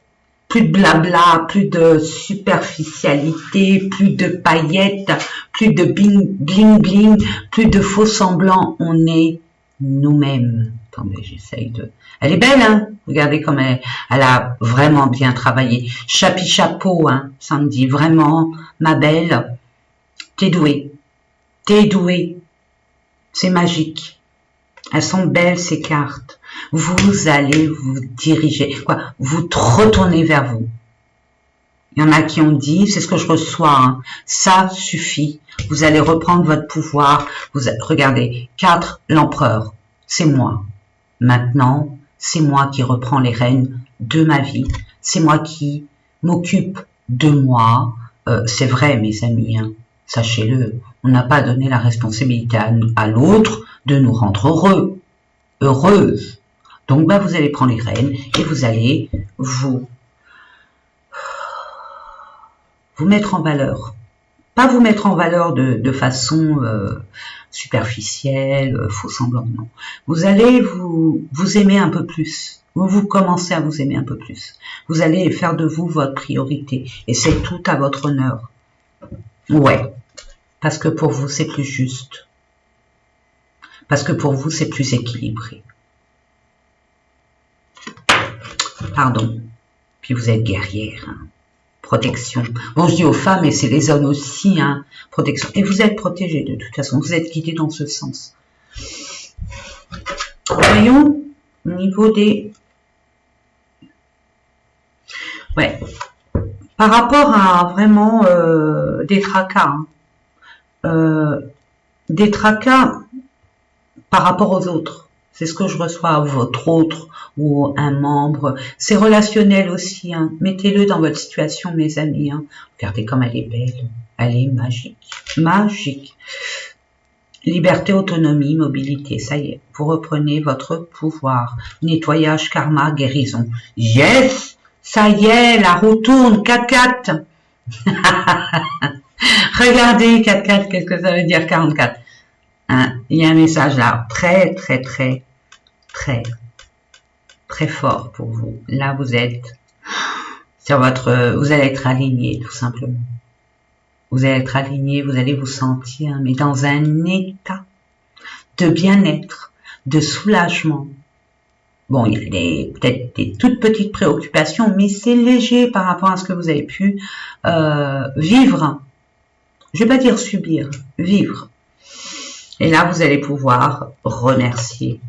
Speaker 1: Plus de blabla, plus de superficialité, plus de paillettes, plus de bling bling, plus de faux semblants. On est nous-mêmes. Attendez, j'essaye de... Elle est belle, hein? Regardez comme elle a vraiment bien travaillé. Chapeau, hein, Sandy. Vraiment, ma belle, t'es douée. T'es douée. C'est magique. Elles sont belles, ces cartes. Vous allez vous diriger. Quoi? Vous retournez vers vous. Il y en a qui ont dit, c'est ce que je reçois, hein, ça suffit. Vous allez reprendre votre pouvoir. Regardez, 4, l'empereur. C'est moi. Maintenant, c'est moi qui reprends les rênes de ma vie. C'est moi qui m'occupe de moi. C'est vrai, mes amis, hein, sachez-le. On n'a pas donné la responsabilité à l'autre de nous rendre heureux, heureuse. Donc, bah, vous allez prendre les rênes et vous allez vous mettre en valeur. Pas vous mettre en valeur de façon superficielle, faux semblant, non. Vous allez vous aimer un peu plus. Vous commencez à vous aimer un peu plus. Vous allez faire de vous votre priorité. Et c'est tout à votre honneur. Ouais. Parce que pour vous, c'est plus juste. Parce que pour vous, c'est plus équilibré. Pardon. Puis vous êtes guerrière, hein. Protection. Bon, je dis aux femmes, et c'est les hommes aussi, hein, protection. Et vous êtes protégés de toute façon, vous êtes guidés dans ce sens. Voyons, au niveau des... Ouais. Par rapport à vraiment des tracas, hein, des tracas par rapport aux autres. C'est ce que je reçois à votre autre ou un membre. C'est relationnel aussi. Hein. Mettez-le dans votre situation, mes amis. Hein. Regardez comme elle est belle. Elle est magique. Magique. Liberté, autonomie, mobilité. Ça y est. Vous reprenez votre pouvoir. Nettoyage, karma, guérison. Yes! Ça y est, la roue tourne. 4-4. Regardez, 4-4, qu'est-ce que ça veut dire 44? Hein, il y a un message là, très fort pour vous. Là, vous êtes sur votre, vous allez être aligné, tout simplement. Vous allez être aligné, vous allez vous sentir, mais dans un état de bien-être, de soulagement. Bon, il y a peut-être des toutes petites préoccupations, mais c'est léger par rapport à ce que vous avez pu vivre. Je vais pas dire subir, vivre. Et là, vous allez pouvoir remercier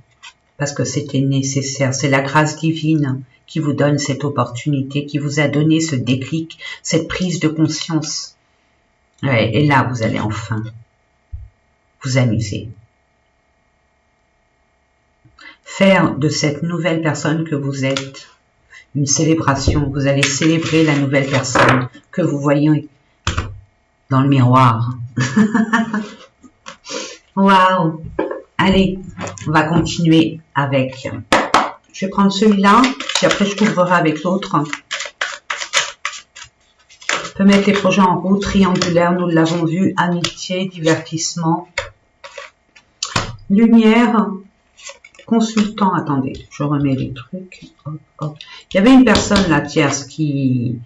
Speaker 1: parce que c'était nécessaire. C'est la grâce divine qui vous donne cette opportunité, qui vous a donné ce déclic, cette prise de conscience. Ouais, et là, vous allez enfin vous amuser. Faire de cette nouvelle personne que vous êtes une célébration. Vous allez célébrer la nouvelle personne que vous voyez dans le miroir. Waouh! Allez, on va continuer avec... Je vais prendre celui-là, puis après je couvrirai avec l'autre. On peut mettre les projets en route, triangulaire, nous l'avons vu, amitié, divertissement, lumière, consultant, attendez, je remets les trucs. Hop, hop. Il y avait une personne là, tierce, qui...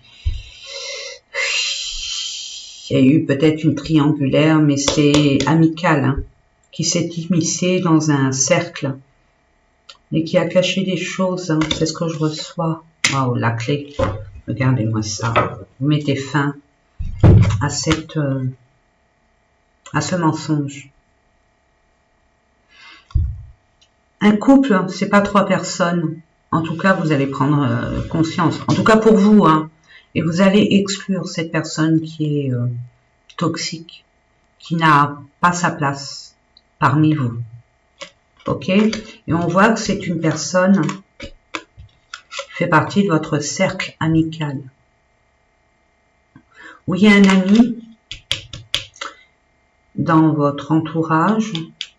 Speaker 1: Il y a eu peut-être une triangulaire, mais c'est amical, hein, qui s'est immiscé dans un cercle et qui a caché des choses. Hein, c'est ce que je reçois. Waouh, la clé. Regardez-moi ça. Vous mettez fin à cette, à ce mensonge. Un couple, c'est pas 3 personnes. En tout cas, vous allez prendre conscience. En tout cas pour vous, hein. Et vous allez exclure cette personne qui est toxique, qui n'a pas sa place parmi vous. Ok? Et on voit que c'est une personne qui fait partie de votre cercle amical. Où il y a un ami dans votre entourage,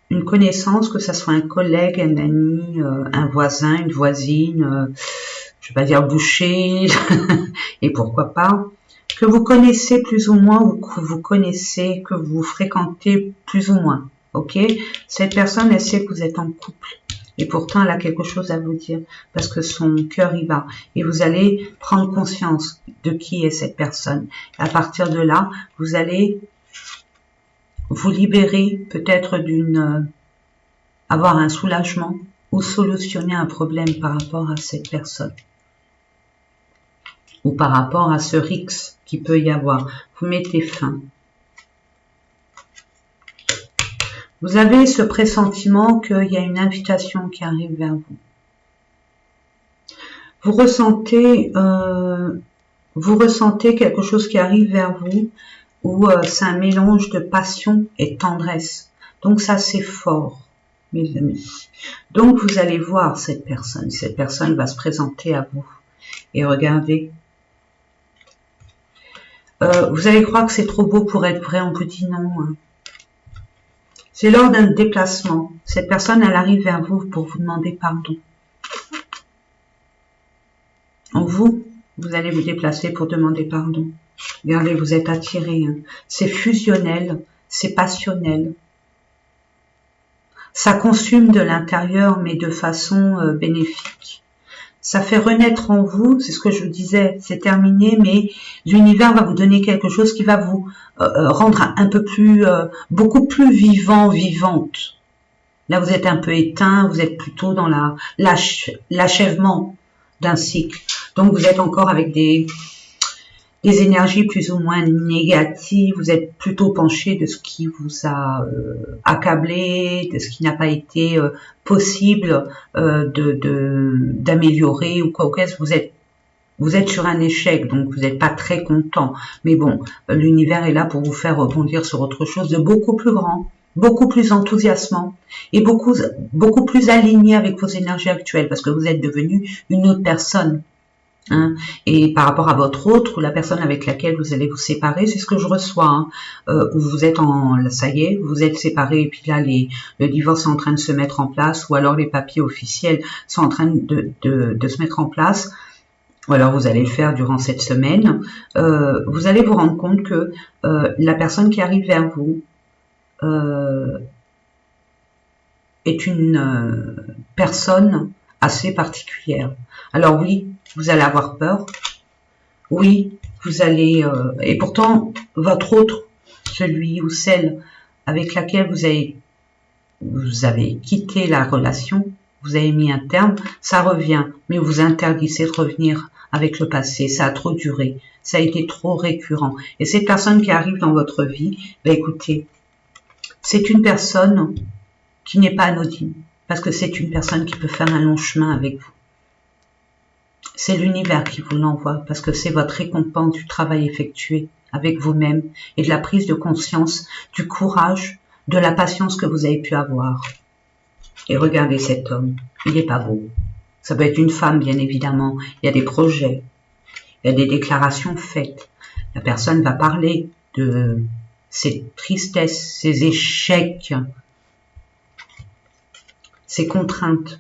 Speaker 1: une connaissance, que ce soit un collègue, un ami, un voisin, une voisine, je vais pas dire boucher, et pourquoi pas, que vous connaissez plus ou moins, ou que vous connaissez, que vous fréquentez plus ou moins, ok? Cette personne, elle sait que vous êtes en couple, et pourtant elle a quelque chose à vous dire, parce que son cœur y bat, et vous allez prendre conscience de qui est cette personne. À partir de là, vous allez vous libérer peut-être d'une... avoir un soulagement, ou solutionner un problème par rapport à cette personne ou par rapport à ce risque qu'il peut y avoir. Vous mettez fin. Vous avez ce pressentiment qu'il y a une invitation qui arrive vers vous. Vous ressentez quelque chose qui arrive vers vous où c'est un mélange de passion et de tendresse. Donc ça, c'est fort, mes amis. Donc vous allez voir cette personne. Cette personne va se présenter à vous. Et regardez. Vous allez croire que c'est trop beau pour être vrai. On vous dit non. Hein. C'est lors d'un déplacement. Cette personne, elle arrive vers vous pour vous demander pardon. Vous allez vous déplacer pour demander pardon. Regardez, vous êtes attiré. Hein. C'est fusionnel, c'est passionnel. Ça consume de l'intérieur, mais de façon bénéfique. Ça fait renaître en vous, c'est ce que je vous disais, c'est terminé, mais l'univers va vous donner quelque chose qui va vous rendre un peu plus, beaucoup plus vivant, vivante. Là, vous êtes un peu éteint, vous êtes plutôt dans l'achèvement d'un cycle. Donc, vous êtes encore avec des énergies plus ou moins négatives, vous êtes plutôt penché de ce qui vous a accablé, de ce qui n'a pas été possible d'améliorer ou quoi au cas, vous êtes sur un échec, donc vous n'êtes pas très content. Mais bon, l'univers est là pour vous faire rebondir sur autre chose de beaucoup plus grand, beaucoup plus enthousiasmant et beaucoup plus aligné avec vos énergies actuelles parce que vous êtes devenu une autre personne. Hein, et par rapport à votre autre, la personne avec laquelle vous allez vous séparer, c'est ce que je reçois. Hein, où vous êtes ça y est, vous êtes séparés et puis là le divorce est en train de se mettre en place, ou alors les papiers officiels sont en train de se mettre en place, ou alors vous allez le faire durant cette semaine. Vous allez vous rendre compte que la personne qui arrive vers vous est une personne assez particulière. Alors oui, vous allez avoir peur. Oui, vous allez... et pourtant, votre autre, celui ou celle avec laquelle vous avez quitté la relation, vous avez mis un terme, ça revient. Mais vous interdisez de revenir avec le passé. Ça a trop duré. Ça a été trop récurrent. Et cette personne qui arrive dans votre vie, ben écoutez, c'est une personne qui n'est pas anodine. Parce que c'est une personne qui peut faire un long chemin avec vous. C'est l'univers qui vous l'envoie parce que c'est votre récompense du travail effectué avec vous-même et de la prise de conscience, du courage, de la patience que vous avez pu avoir. Et regardez cet homme, il n'est pas beau. Ça peut être une femme, bien évidemment. Il y a des projets, il y a des déclarations faites. La personne va parler de ses tristesses, ses échecs, ses contraintes,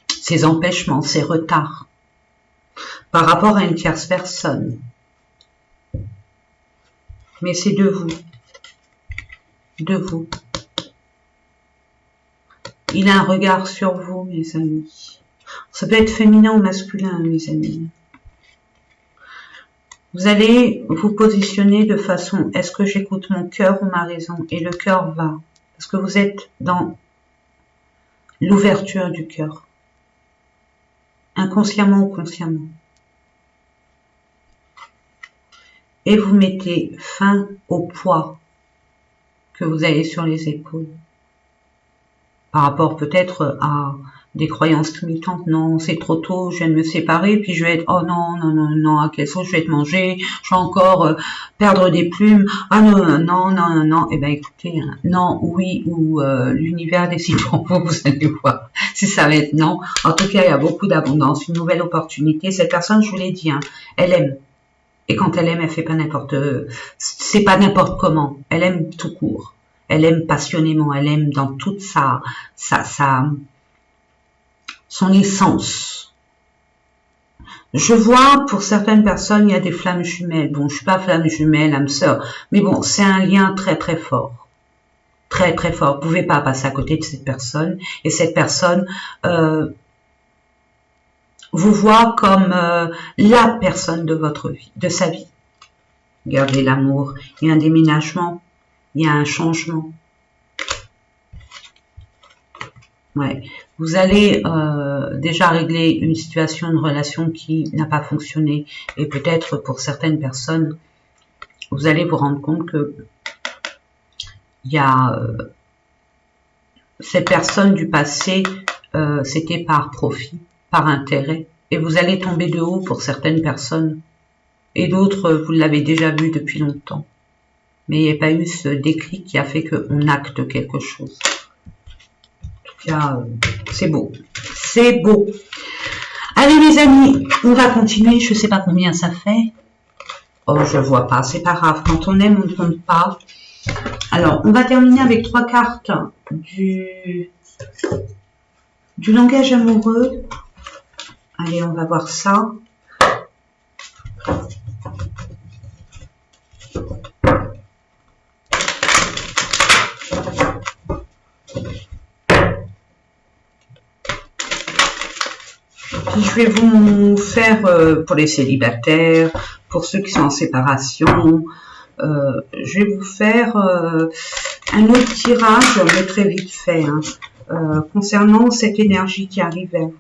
Speaker 1: ses empêchements, ses retards. Par rapport à une tierce personne. Mais c'est de vous. De vous. Il a un regard sur vous, mes amis. Ça peut être féminin ou masculin, mes amis. Vous allez vous positionner de façon, est-ce que j'écoute mon cœur ou ma raison? Et le cœur va. Parce que vous êtes dans l'ouverture du cœur. Inconsciemment ou consciemment. Et vous mettez fin au poids que vous avez sur les épaules. Par rapport peut-être à des croyances limitantes. Non, c'est trop tôt, je viens de me séparer, puis je vais être, oh non, non, non, non, à quelle sauce je vais être mangée, je vais encore perdre des plumes. Ah non, non, non, non, non. Eh ben écoutez, hein, non, oui, ou l'univers décide pour vous, vous allez voir si ça va être non. En tout cas, il y a beaucoup d'abondance, une nouvelle opportunité. Cette personne, je vous l'ai dit, hein, elle aime. Et quand elle aime, elle fait pas c'est pas n'importe comment. Elle aime tout court. Elle aime passionnément. Elle aime dans toute son essence. Je vois, pour certaines personnes, il y a des flammes jumelles. Bon, je suis pas flamme jumelle, âme sœur. Mais bon, c'est un lien très, très fort. Très, très fort. Vous pouvez pas passer à côté de cette personne. Et cette personne, vous voit comme la personne de votre vie, de sa vie. Regardez l'amour, il y a un déménagement, il y a un changement. Ouais, Vous allez déjà régler une situation, une relation qui n'a pas fonctionné. Et peut-être pour certaines personnes, vous allez vous rendre compte que il y a cette personne du passé, c'était par profit, par intérêt. Et vous allez tomber de haut pour certaines personnes. Et d'autres, vous l'avez déjà vu depuis longtemps. Mais il n'y a pas eu ce déclic qui a fait qu'on acte quelque chose. C'est beau. C'est beau. Allez les amis, on va continuer. Je ne sais pas combien ça fait. Oh, je vois pas. C'est pas grave. Quand on aime, on ne compte pas. Alors, on va terminer avec 3 cartes du langage amoureux. Allez, on va voir ça. Je vais vous faire, pour les célibataires, pour ceux qui sont en séparation, je vais vous faire un autre tirage, mais très vite fait, hein, concernant cette énergie qui arrive vers vous.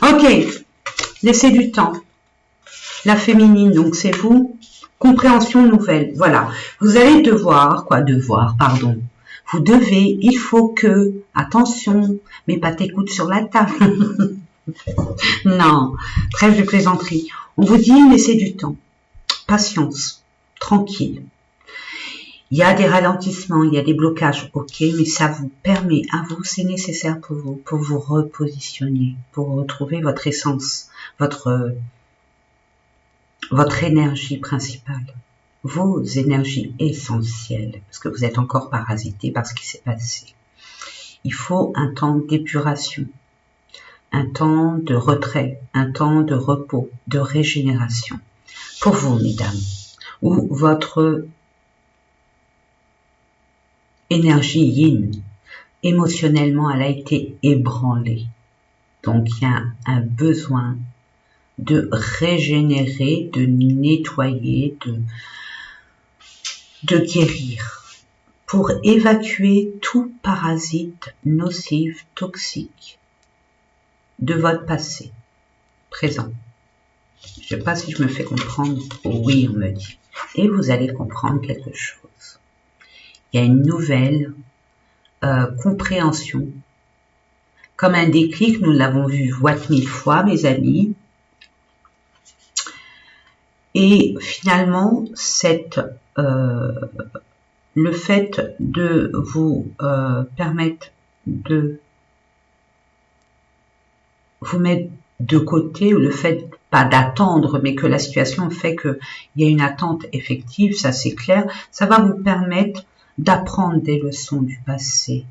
Speaker 1: Ok, laissez du temps. La féminine, donc c'est vous. Compréhension nouvelle, voilà. Vous allez devoir, pardon. Vous devez, il faut que, attention, mais pas tes coudes sur la table. Non, trêve de plaisanterie. On vous dit, laissez du temps. Patience, tranquille. Il y a des ralentissements, il y a des blocages, ok, mais ça vous permet à vous, c'est nécessaire pour vous repositionner, pour retrouver votre essence, votre énergie principale, vos énergies essentielles, parce que vous êtes encore parasité par ce qui s'est passé. Il faut un temps d'épuration, un temps de retrait, un temps de repos, de régénération. Pour vous, mesdames, où votre énergie yin, émotionnellement, elle a été ébranlée. Donc, il y a un besoin de régénérer, de nettoyer, de guérir, pour évacuer tout parasite nocif, toxique de votre passé, présent. Je ne sais pas si je me fais comprendre. Oui, on me dit. Et vous allez comprendre quelque chose. Il y a une nouvelle compréhension. Comme un déclic, nous l'avons vu voire 1000 fois, mes amis. Et finalement, le fait de vous permettre de vous mettre de côté, ou le fait pas d'attendre, mais que la situation fait qu'il y a une attente effective, ça c'est clair, ça va vous permettre d'apprendre des leçons du passé,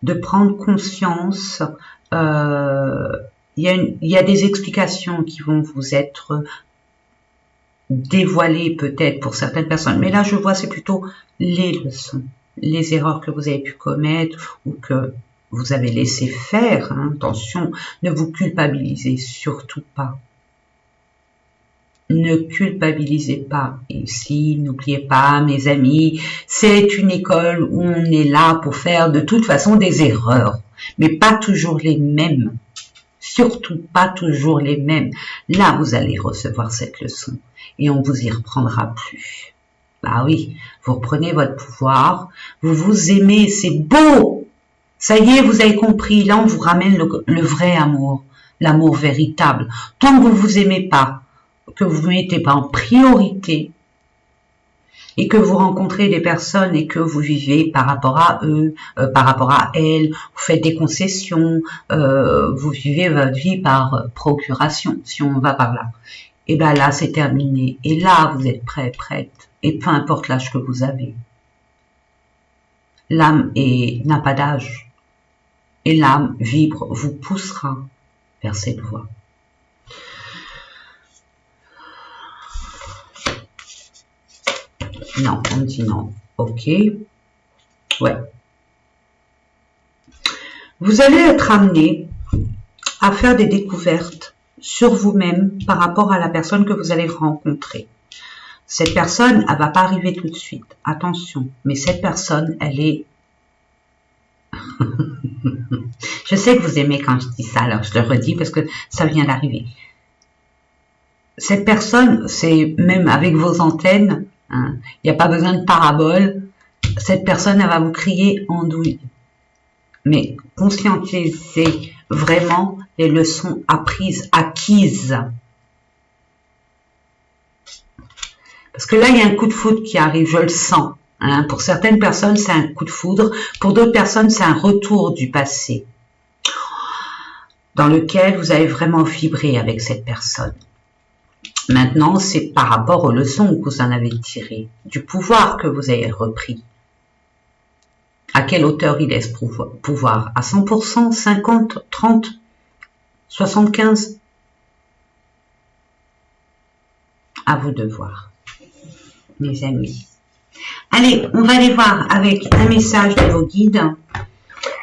Speaker 1: de prendre conscience. Il y a des explications qui vont vous être dévoilées peut-être pour certaines personnes, mais là je vois c'est plutôt les leçons, les erreurs que vous avez pu commettre ou que vous avez laissé faire. Hein, attention, ne vous culpabilisez surtout pas. Ne culpabilisez pas. Et si, n'oubliez pas, mes amis, c'est une école où on est là pour faire de toute façon des erreurs, mais pas toujours les mêmes. Surtout pas toujours les mêmes. Là, vous allez recevoir cette leçon et on vous y reprendra plus. Bah oui, vous reprenez votre pouvoir, vous vous aimez, c'est beau. Ça y est, vous avez compris, là on vous ramène le vrai amour, l'amour véritable. Tant que vous vous aimez pas, que vous ne vous mettez pas en priorité, et que vous rencontrez des personnes et que vous vivez par rapport à eux, par rapport à elles, vous faites des concessions, vous vivez votre vie par procuration, si on va par là. Et bien là, c'est terminé. Et là, vous êtes prêt, prête, et peu importe l'âge que vous avez. L'âme n'a pas d'âge. Et l'âme vibre, vous poussera vers cette voie. Non, on dit non. Ok. Ouais. Vous allez être amené à faire des découvertes sur vous-même par rapport à la personne que vous allez rencontrer. Cette personne, elle va pas arriver tout de suite. Attention. Mais cette personne, elle est... Je sais que vous aimez quand je dis ça, alors je le redis parce que ça vient d'arriver. Cette personne, c'est même avec vos antennes, hein, il n'y a pas besoin de parabole. Cette personne, elle va vous crier andouille. Mais conscientisez vraiment les leçons apprises, acquises. Parce que là, il y a un coup de foudre qui arrive, je le sens. Hein. Pour certaines personnes, c'est un coup de foudre. Pour d'autres personnes, c'est un retour du passé. Dans lequel vous avez vraiment vibré avec cette personne. Maintenant, c'est par rapport aux leçons que vous en avez tirées, du pouvoir que vous avez repris. À quelle hauteur il laisse pouvoir? À 100%, 50, 30, 75? À vous de voir, mes amis. Allez, on va aller voir avec un message de vos guides.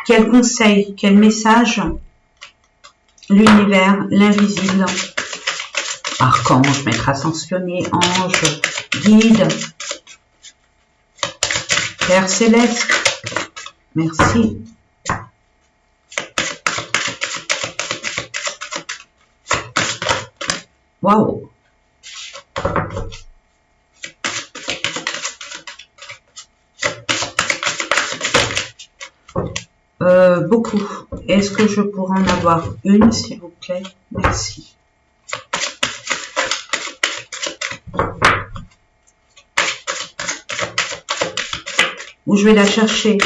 Speaker 1: Quel conseil, quel message l'univers, l'invisible, archange, maître ascensionné, ange, guide, Père céleste, merci. Waouh. Beaucoup. Est-ce que je pourrais en avoir une, s'il vous plaît? Merci. Où je vais la chercher?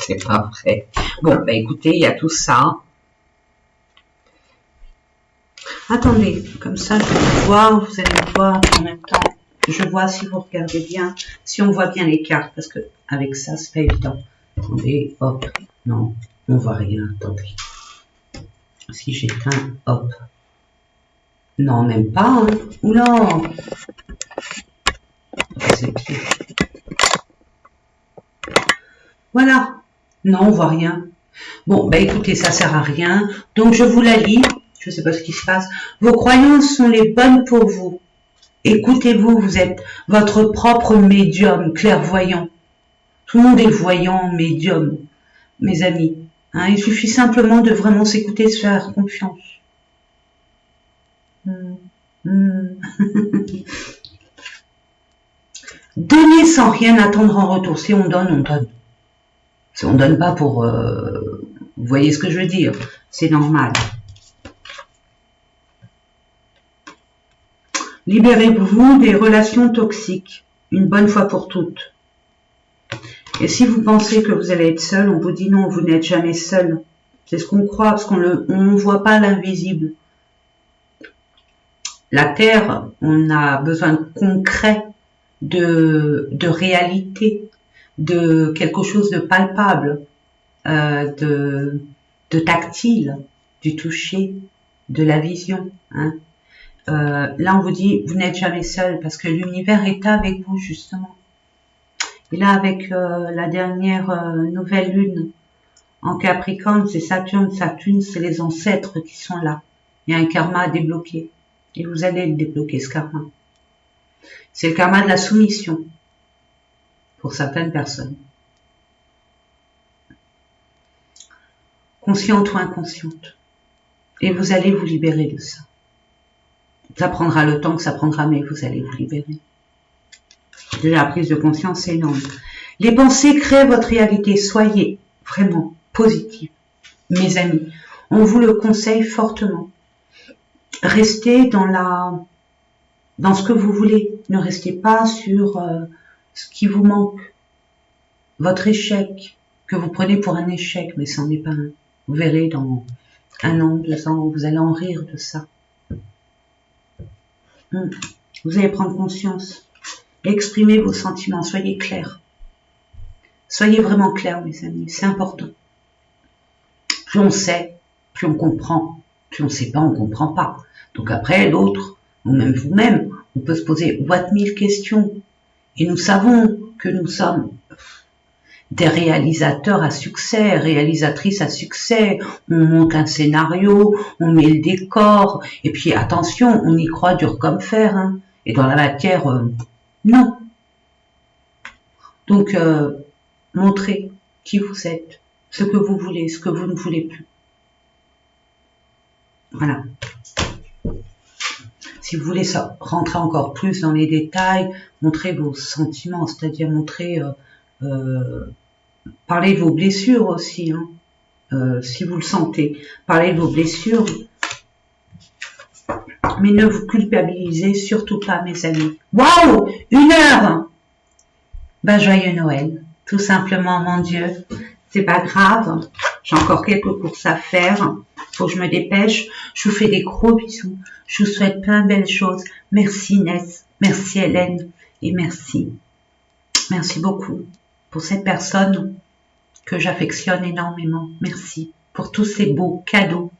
Speaker 1: C'est pas vrai. Bon, bah écoutez, il y a tout ça. Attendez, comme ça, je vais voir, vous allez me voir en même temps. Je vois si vous regardez bien, si on voit bien les cartes, parce que avec ça, c'est pas évident. Attendez, hop, non, on voit rien, attendez. Si j'éteins, hop. Non, même pas, hein. Oula. C'est pire. Voilà. Non, on voit rien. Bon, bah écoutez, ça sert à rien. Donc, je vous la lis. Je ne sais pas ce qui se passe. Vos croyances sont les bonnes pour vous. Écoutez-vous, vous êtes votre propre médium, clairvoyant. Tout le monde est voyant, médium, mes amis. Hein, il suffit simplement de vraiment s'écouter, se faire confiance. Donner sans rien attendre en retour. Si on donne, on donne. Si on donne pas pour... vous voyez ce que je veux dire? C'est normal. Libérez-vous des relations toxiques, une bonne fois pour toutes. Et si vous pensez que vous allez être seul, on vous dit non, vous n'êtes jamais seul. C'est ce qu'on croit, parce qu'on ne voit pas l'invisible. La Terre, on a besoin de concret, de réalité, de quelque chose de palpable, de tactile, du toucher, de la vision. Hein. Là, on vous dit, vous n'êtes jamais seul, parce que l'univers est avec vous, justement. Et là, avec la dernière nouvelle lune en Capricorne, c'est Saturne. Saturne, c'est les ancêtres qui sont là. Il y a un karma à débloquer. Et vous allez le débloquer, ce karma. C'est le karma de la soumission pour certaines personnes. Consciente ou inconsciente. Et vous allez vous libérer de ça. Ça prendra le temps que ça prendra, mais vous allez vous libérer. La prise de conscience est énorme. Les pensées créent votre réalité. Soyez vraiment positifs, mes amis. On vous le conseille fortement. Restez dans ce que vous voulez. Ne restez pas sur ce qui vous manque. Votre échec, que vous prenez pour un échec, mais ça n'en est pas un. Vous verrez dans 1 an, 2 ans, vous allez en rire de ça. Vous allez prendre conscience. Exprimez vos sentiments, soyez clairs. Soyez vraiment clairs, mes amis, c'est important. Plus on sait, plus on comprend. Plus on ne sait pas, on ne comprend pas. Donc après, l'autre, ou même vous-même, on peut se poser what mille questions. Et nous savons que nous sommes des réalisateurs à succès, réalisatrices à succès. On monte un scénario, on met le décor, et puis attention, on y croit dur comme fer, hein. Et dans la matière, non. Donc, montrez qui vous êtes, ce que vous voulez, ce que vous ne voulez plus. Voilà. Si vous voulez rentrer encore plus dans les détails, montrez vos sentiments, c'est-à-dire montrer, parlez de vos blessures aussi, hein, si vous le sentez. Parlez de vos blessures, mais ne vous culpabilisez surtout pas, mes amis. Waouh, 1 heure. Ben, joyeux Noël, tout simplement, mon Dieu. C'est pas grave, j'ai encore quelques courses à faire. Faut que je me dépêche. Je vous fais des gros bisous. Je vous souhaite plein de belles choses. Merci Inès, merci Hélène et merci. Merci beaucoup pour cette personne que j'affectionne énormément. Merci pour tous ces beaux cadeaux,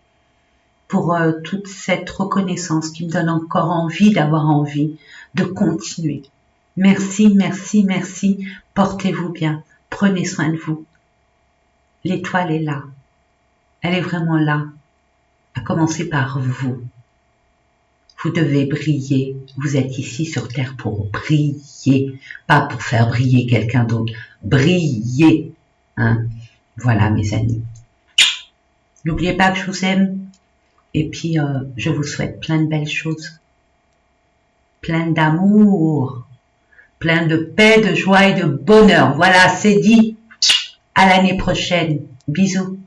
Speaker 1: pour toute cette reconnaissance qui me donne encore envie d'avoir envie de continuer. Merci, merci, merci. Portez-vous bien. Prenez soin de vous. L'étoile est là. Elle est vraiment là. À commencer par vous. Vous devez briller. Vous êtes ici sur Terre pour briller. Pas pour faire briller quelqu'un d'autre. Briller. Hein? Voilà, mes amis. N'oubliez pas que je vous aime. Et puis, je vous souhaite plein de belles choses. Plein d'amour. Plein de paix, de joie et de bonheur. Voilà, c'est dit. À l'année prochaine. Bisous.